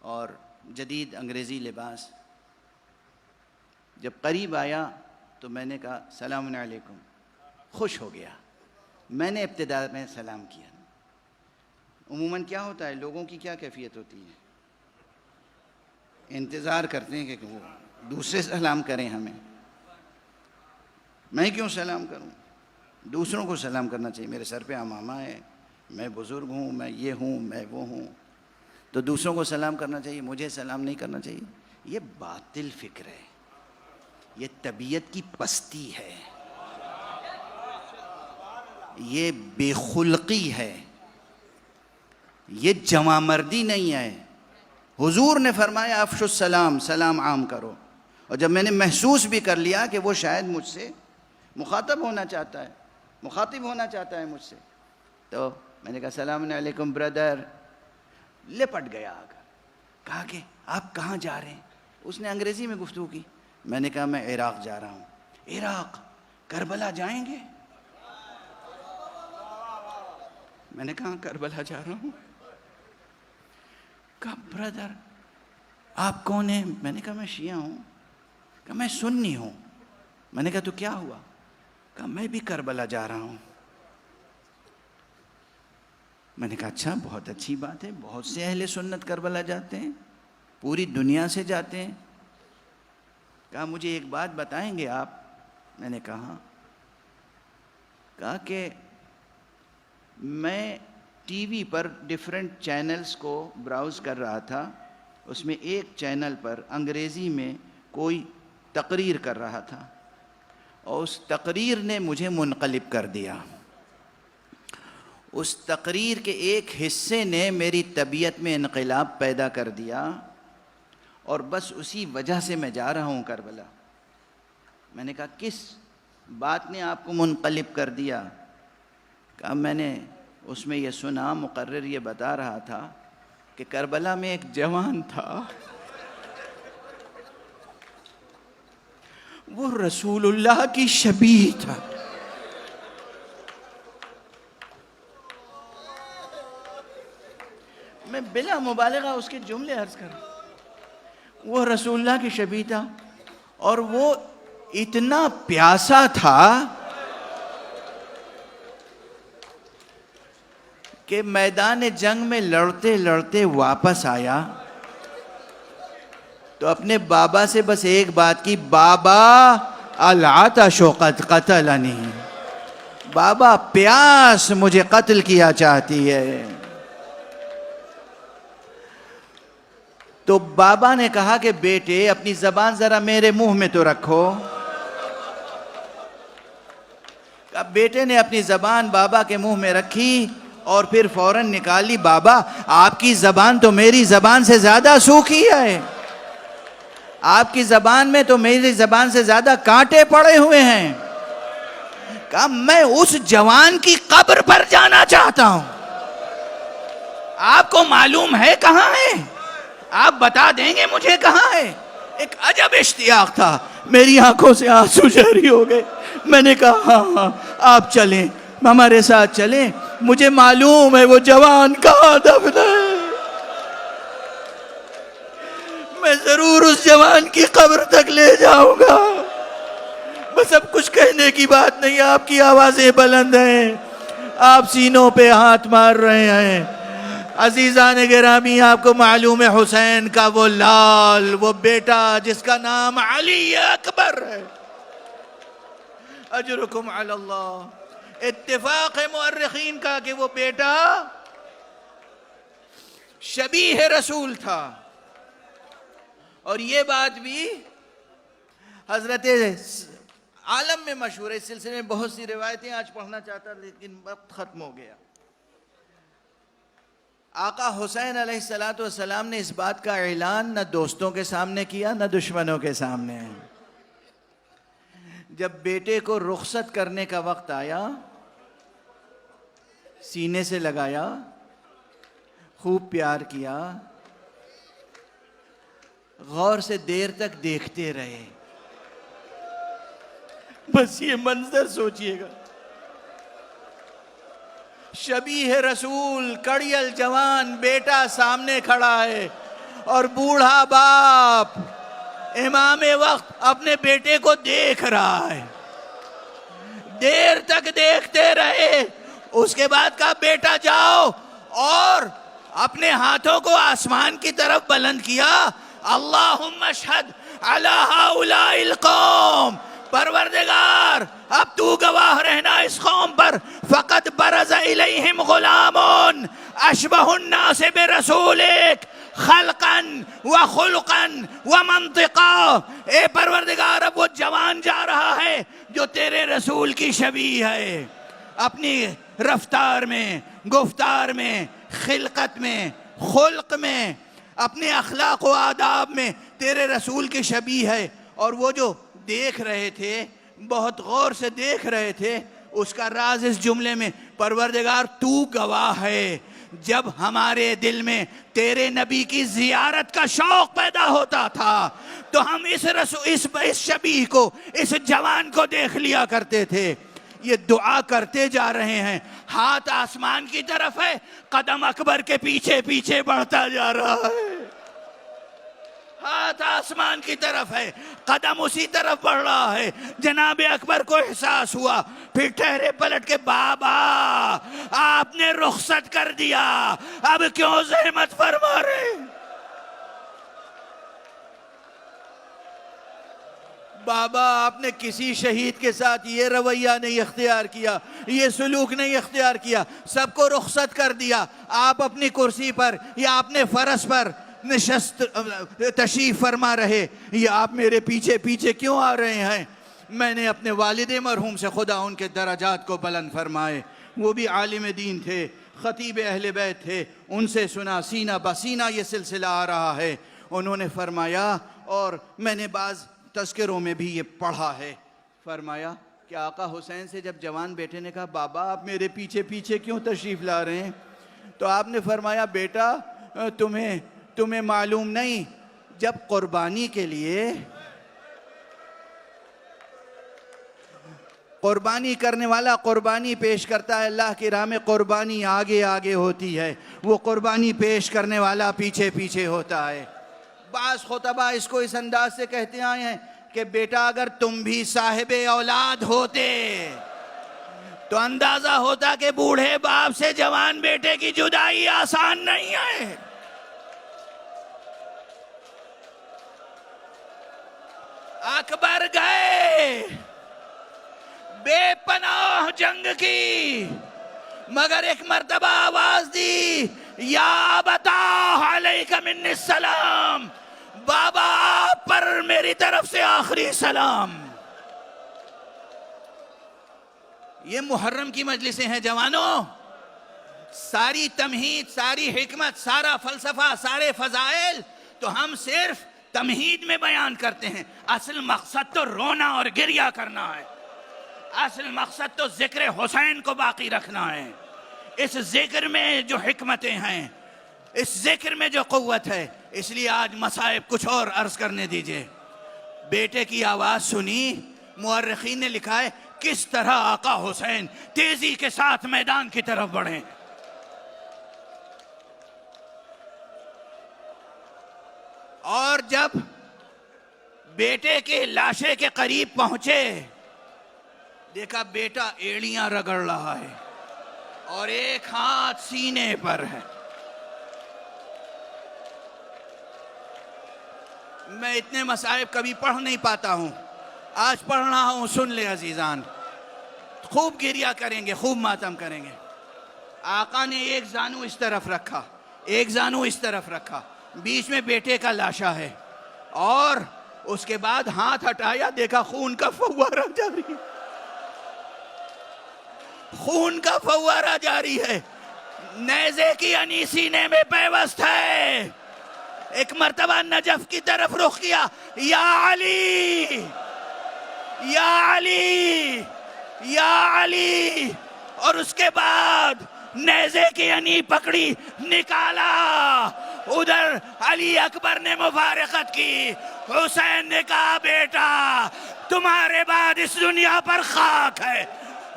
[SPEAKER 2] اور جدید انگریزی لباس. جب قریب آیا تو میں نے کہا السلام علیکم. خوش ہو گیا. میں نے ابتدا میں سلام کیا. عموماً کیا ہوتا ہے، لوگوں کی کیا کیفیت ہوتی ہے، انتظار کرتے ہیں کہ وہ دوسرے سلام کریں ہمیں. میں کیوں سلام کروں؟ دوسروں کو سلام کرنا چاہیے. میرے سر پہ عمامہ ہے، میں بزرگ ہوں، میں یہ ہوں، میں وہ ہوں، تو دوسروں کو سلام کرنا چاہیے، مجھے سلام نہیں کرنا چاہیے. یہ باطل فکر ہے، یہ طبیعت کی پستی ہے، یہ بے خلقی ہے، یہ جوان مردی نہیں ہے. حضور نے فرمایا افشوا السلام، سلام عام کرو. اور جب میں نے محسوس بھی کر لیا کہ وہ شاید مجھ سے مخاطب ہونا چاہتا ہے، مخاطب ہونا چاہتا ہے مجھ سے، تو میں نے کہا السلام علیکم برادر. لپٹ گیا آ کر، کہا کہ آپ کہاں جا رہے ہیں؟ اس نے انگریزی میں گفتگو کی. میں نے کہا میں عراق جا رہا ہوں. عراق؟ کربلا جائیں گے؟ میں نے کہا کربلا جا رہا ہوں. کہا برادر آپ کون ہیں؟ میں نے کہا میں شیعہ ہوں. کہا میں سنی ہوں. میں نے کہا تو کیا ہوا؟ کہا میں بھی کربلا جا رہا ہوں. میں نے کہا اچھا، بہت اچھی بات ہے. بہت سے اہل سنت کربلا جاتے ہیں، پوری دنیا سے جاتے ہیں. کہا مجھے ایک بات بتائیں گے آپ؟ میں نے کہا کہ میں ٹی وی پر ڈیفرنٹ چینلز کو براؤز کر رہا تھا. اس میں ایک چینل پر انگریزی میں کوئی تقریر کر رہا تھا اور اس تقریر نے مجھے منقلب کر دیا. اس تقریر کے ایک حصے نے میری طبیعت میں انقلاب پیدا کر دیا اور بس اسی وجہ سے میں جا رہا ہوں کربلا. میں نے کہا کس بات نے آپ کو منقلب کر دیا؟ کہا میں نے اس میں یہ سنا، مقرر یہ بتا رہا تھا کہ کربلا میں ایک جوان تھا، وہ رسول اللہ کی شبیہ تھا. میں بلا مبالغہ اس کے جملے عرض کر رہا ہوں. وہ رسول اللہ کی شبیہ تھا اور وہ اتنا پیاسا تھا کہ میدان جنگ میں لڑتے لڑتے واپس آیا تو اپنے بابا سے بس ایک بات کی، بابا العطش قد قتلنی، بابا پیاس مجھے قتل کیا چاہتی ہے. تو بابا نے کہا کہ بیٹے اپنی زبان ذرا میرے منہ میں تو رکھو. بیٹے نے اپنی زبان بابا کے منہ میں رکھی اور پھر فوراً نکالی. بابا آپ کی زبان تو میری زبان سے زیادہ سوکھی ہے، آپ کی زبان میں تو میری زبان سے زیادہ کانٹے پڑے ہوئے ہیں. کہا میں اس جوان کی قبر پر جانا چاہتا ہوں. آپ کو معلوم ہے کہاں ہے؟ آپ بتا دیں گے مجھے کہاں ہے؟ ایک عجب اشتیاق تھا. میری آنکھوں سے آنسو جاری ہو گئے. میں نے کہا ہاں آپ چلیں، ہمارے ساتھ چلیں، مجھے معلوم ہے وہ جوان کہاں دفن ہے. میں ضرور اس جوان کی قبر تک لے جاؤں گا. بس اب کچھ کہنے کی بات نہیں، آپ کی آوازیں بلند ہیں، آپ سینوں پہ ہاتھ مار رہے ہیں. عزیزان گرامی، آپ کو معلوم ہے حسین کا وہ لال، وہ بیٹا جس کا نام علی اکبر ہے. اجرکم علی اللہ. اتفاق مورخین کا کہ وہ بیٹا شبیہ رسول تھا. اور یہ بات بھی حضرت عالم میں مشہور ہے. اس سلسلے میں بہت سی روایتیں آج پڑھنا چاہتا لیکن وقت ختم ہو گیا. آقا حسین علیہ السلام نے اس بات کا اعلان نہ دوستوں کے سامنے کیا نہ دشمنوں کے سامنے. جب بیٹے کو رخصت کرنے کا وقت آیا، سینے سے لگایا، خوب پیار کیا، غور سے دیر تک دیکھتے رہے. بس یہ منظر سوچئے گا، شبیہ رسول کڑیل جوان بیٹا سامنے کھڑا ہے اور بوڑھا باپ امام وقت اپنے بیٹے کو دیکھ رہا ہے. دیر تک دیکھتے رہے. اس کے بعد کہا بیٹا جاؤ، اور اپنے ہاتھوں کو آسمان کی طرف بلند کیا. اللہم اشہد علی ہؤلاء القوم، پروردگار اب تو گواہ رہنا اس قوم پر. فقد برز الیہم غلام اشبہ الناس برسولک خلقا و خلقا و منطقا. اے پروردگار اب وہ جوان جا رہا ہے جو تیرے رسول کی شبیہ ہے، اپنی رفتار میں، گفتار میں، خلقت میں، خلق میں، اپنے اخلاق و آداب میں تیرے رسول کی شبیہ ہے. اور وہ جو دیکھ رہے تھے، بہت غور سے دیکھ رہے تھے، اس کا راز اس جملے میں، پروردگار تو گواہ ہے جب ہمارے دل میں تیرے نبی کی زیارت کا شوق پیدا ہوتا تھا تو ہم اس شبیہ کو، اس جوان کو دیکھ لیا کرتے تھے. یہ دعا کرتے جا رہے ہیں، ہاتھ آسمان کی طرف ہے، قدم اکبر کے پیچھے پیچھے بڑھتا جا رہا ہے. ہاتھ آسمان کی طرف ہے، قدم اسی طرف بڑھ رہا ہے. جناب اکبر کو احساس ہوا، پھر ٹھہرے پلٹ کے، بابا آپ نے رخصت کر دیا، اب کیوں زحمت فرما رہے؟ بابا آپ نے کسی شہید کے ساتھ یہ رویہ نہیں اختیار کیا، یہ سلوک نہیں اختیار کیا، سب کو رخصت کر دیا، آپ اپنی کرسی پر یا اپنے فرش پر نشست تشریف فرما رہے، یہ آپ میرے پیچھے پیچھے کیوں آ رہے ہیں؟ میں نے اپنے والد مرحوم سے خدا ان کے درجات کو بلند فرمائے، وہ بھی عالم دین تھے، خطیب اہل بیت تھے، ان سے سنا سینہ بسینہ یہ سلسلہ آ رہا ہے، انہوں نے فرمایا، اور میں نے بعض تذکروں میں بھی یہ پڑھا ہے، فرمایا کہ آقا حسین سے جب جوان بیٹے نے کہا بابا آپ میرے پیچھے پیچھے کیوں تشریف لا رہے ہیں، تو آپ نے فرمایا بیٹا تمہیں معلوم نہیں، جب قربانی کے لیے قربانی کرنے والا قربانی پیش کرتا ہے، اللہ کی راہ میں قربانی آگے آگے ہوتی ہے، وہ قربانی پیش کرنے والا پیچھے پیچھے ہوتا ہے۔ بعض خطبہ اس کو اس انداز سے کہتے آئے ہیں کہ بیٹا اگر تم بھی صاحب اولاد ہوتے تو اندازہ ہوتا کہ بوڑھے باپ سے جوان بیٹے کی جدائی آسان نہیں ہے۔ اکبر گئے، بے پناہ جنگ کی، مگر ایک مرتبہ آواز دی، یا ابتا علیک منی السلام، بابا آپ پر میری طرف سے آخری سلام۔ یہ محرم کی مجلسیں ہیں جوانوں، ساری تمہید، ساری حکمت، سارا فلسفہ، سارے فضائل تو ہم صرف تمہید میں بیان کرتے ہیں، اصل مقصد تو رونا اور گریہ کرنا ہے، اصل مقصد تو ذکر حسین کو باقی رکھنا ہے۔ اس ذکر میں جو حکمتیں ہیں، اس ذکر میں جو قوت ہے، اس لیے آج مصائب کچھ اور عرض کرنے دیجئے۔ بیٹے کی آواز سنی، مورخین نے لکھا ہے کس طرح آقا حسین تیزی کے ساتھ میدان کی طرف بڑھیں، اور جب بیٹے کے لاشے کے قریب پہنچے دیکھا بیٹا ایڑیاں رگڑ رہا ہے اور ایک ہاتھ سینے پر ہے۔ میں اتنے مصائب کبھی پڑھ نہیں پاتا ہوں، آج پڑھ رہا ہوں، سن لے عزیزان، خوب گریہ کریں گے، خوب ماتم کریں گے۔ آقا نے ایک زانو اس طرف رکھا، ایک زانو اس طرف رکھا، بیچ میں بیٹے کا لاشا ہے، اور اس کے بعد ہاتھ ہٹایا، دیکھا خون کا فوارہ جاری ہے، خون کا فوارہ جاری ہے، نیزے کی انی سینے میں پیوست ہے۔ ایک مرتبہ نجف کی طرف رخ کیا، یا علی یا علی یا علی، اور اس کے بعد نیزے کی انی پکڑی، نکالا، ادھر علی اکبر نے مفارقت کی، حسین نے کہا بیٹا تمہارے بعد اس دنیا پر خاک ہے،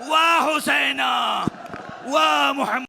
[SPEAKER 2] واہ حسینہ واہ محمد۔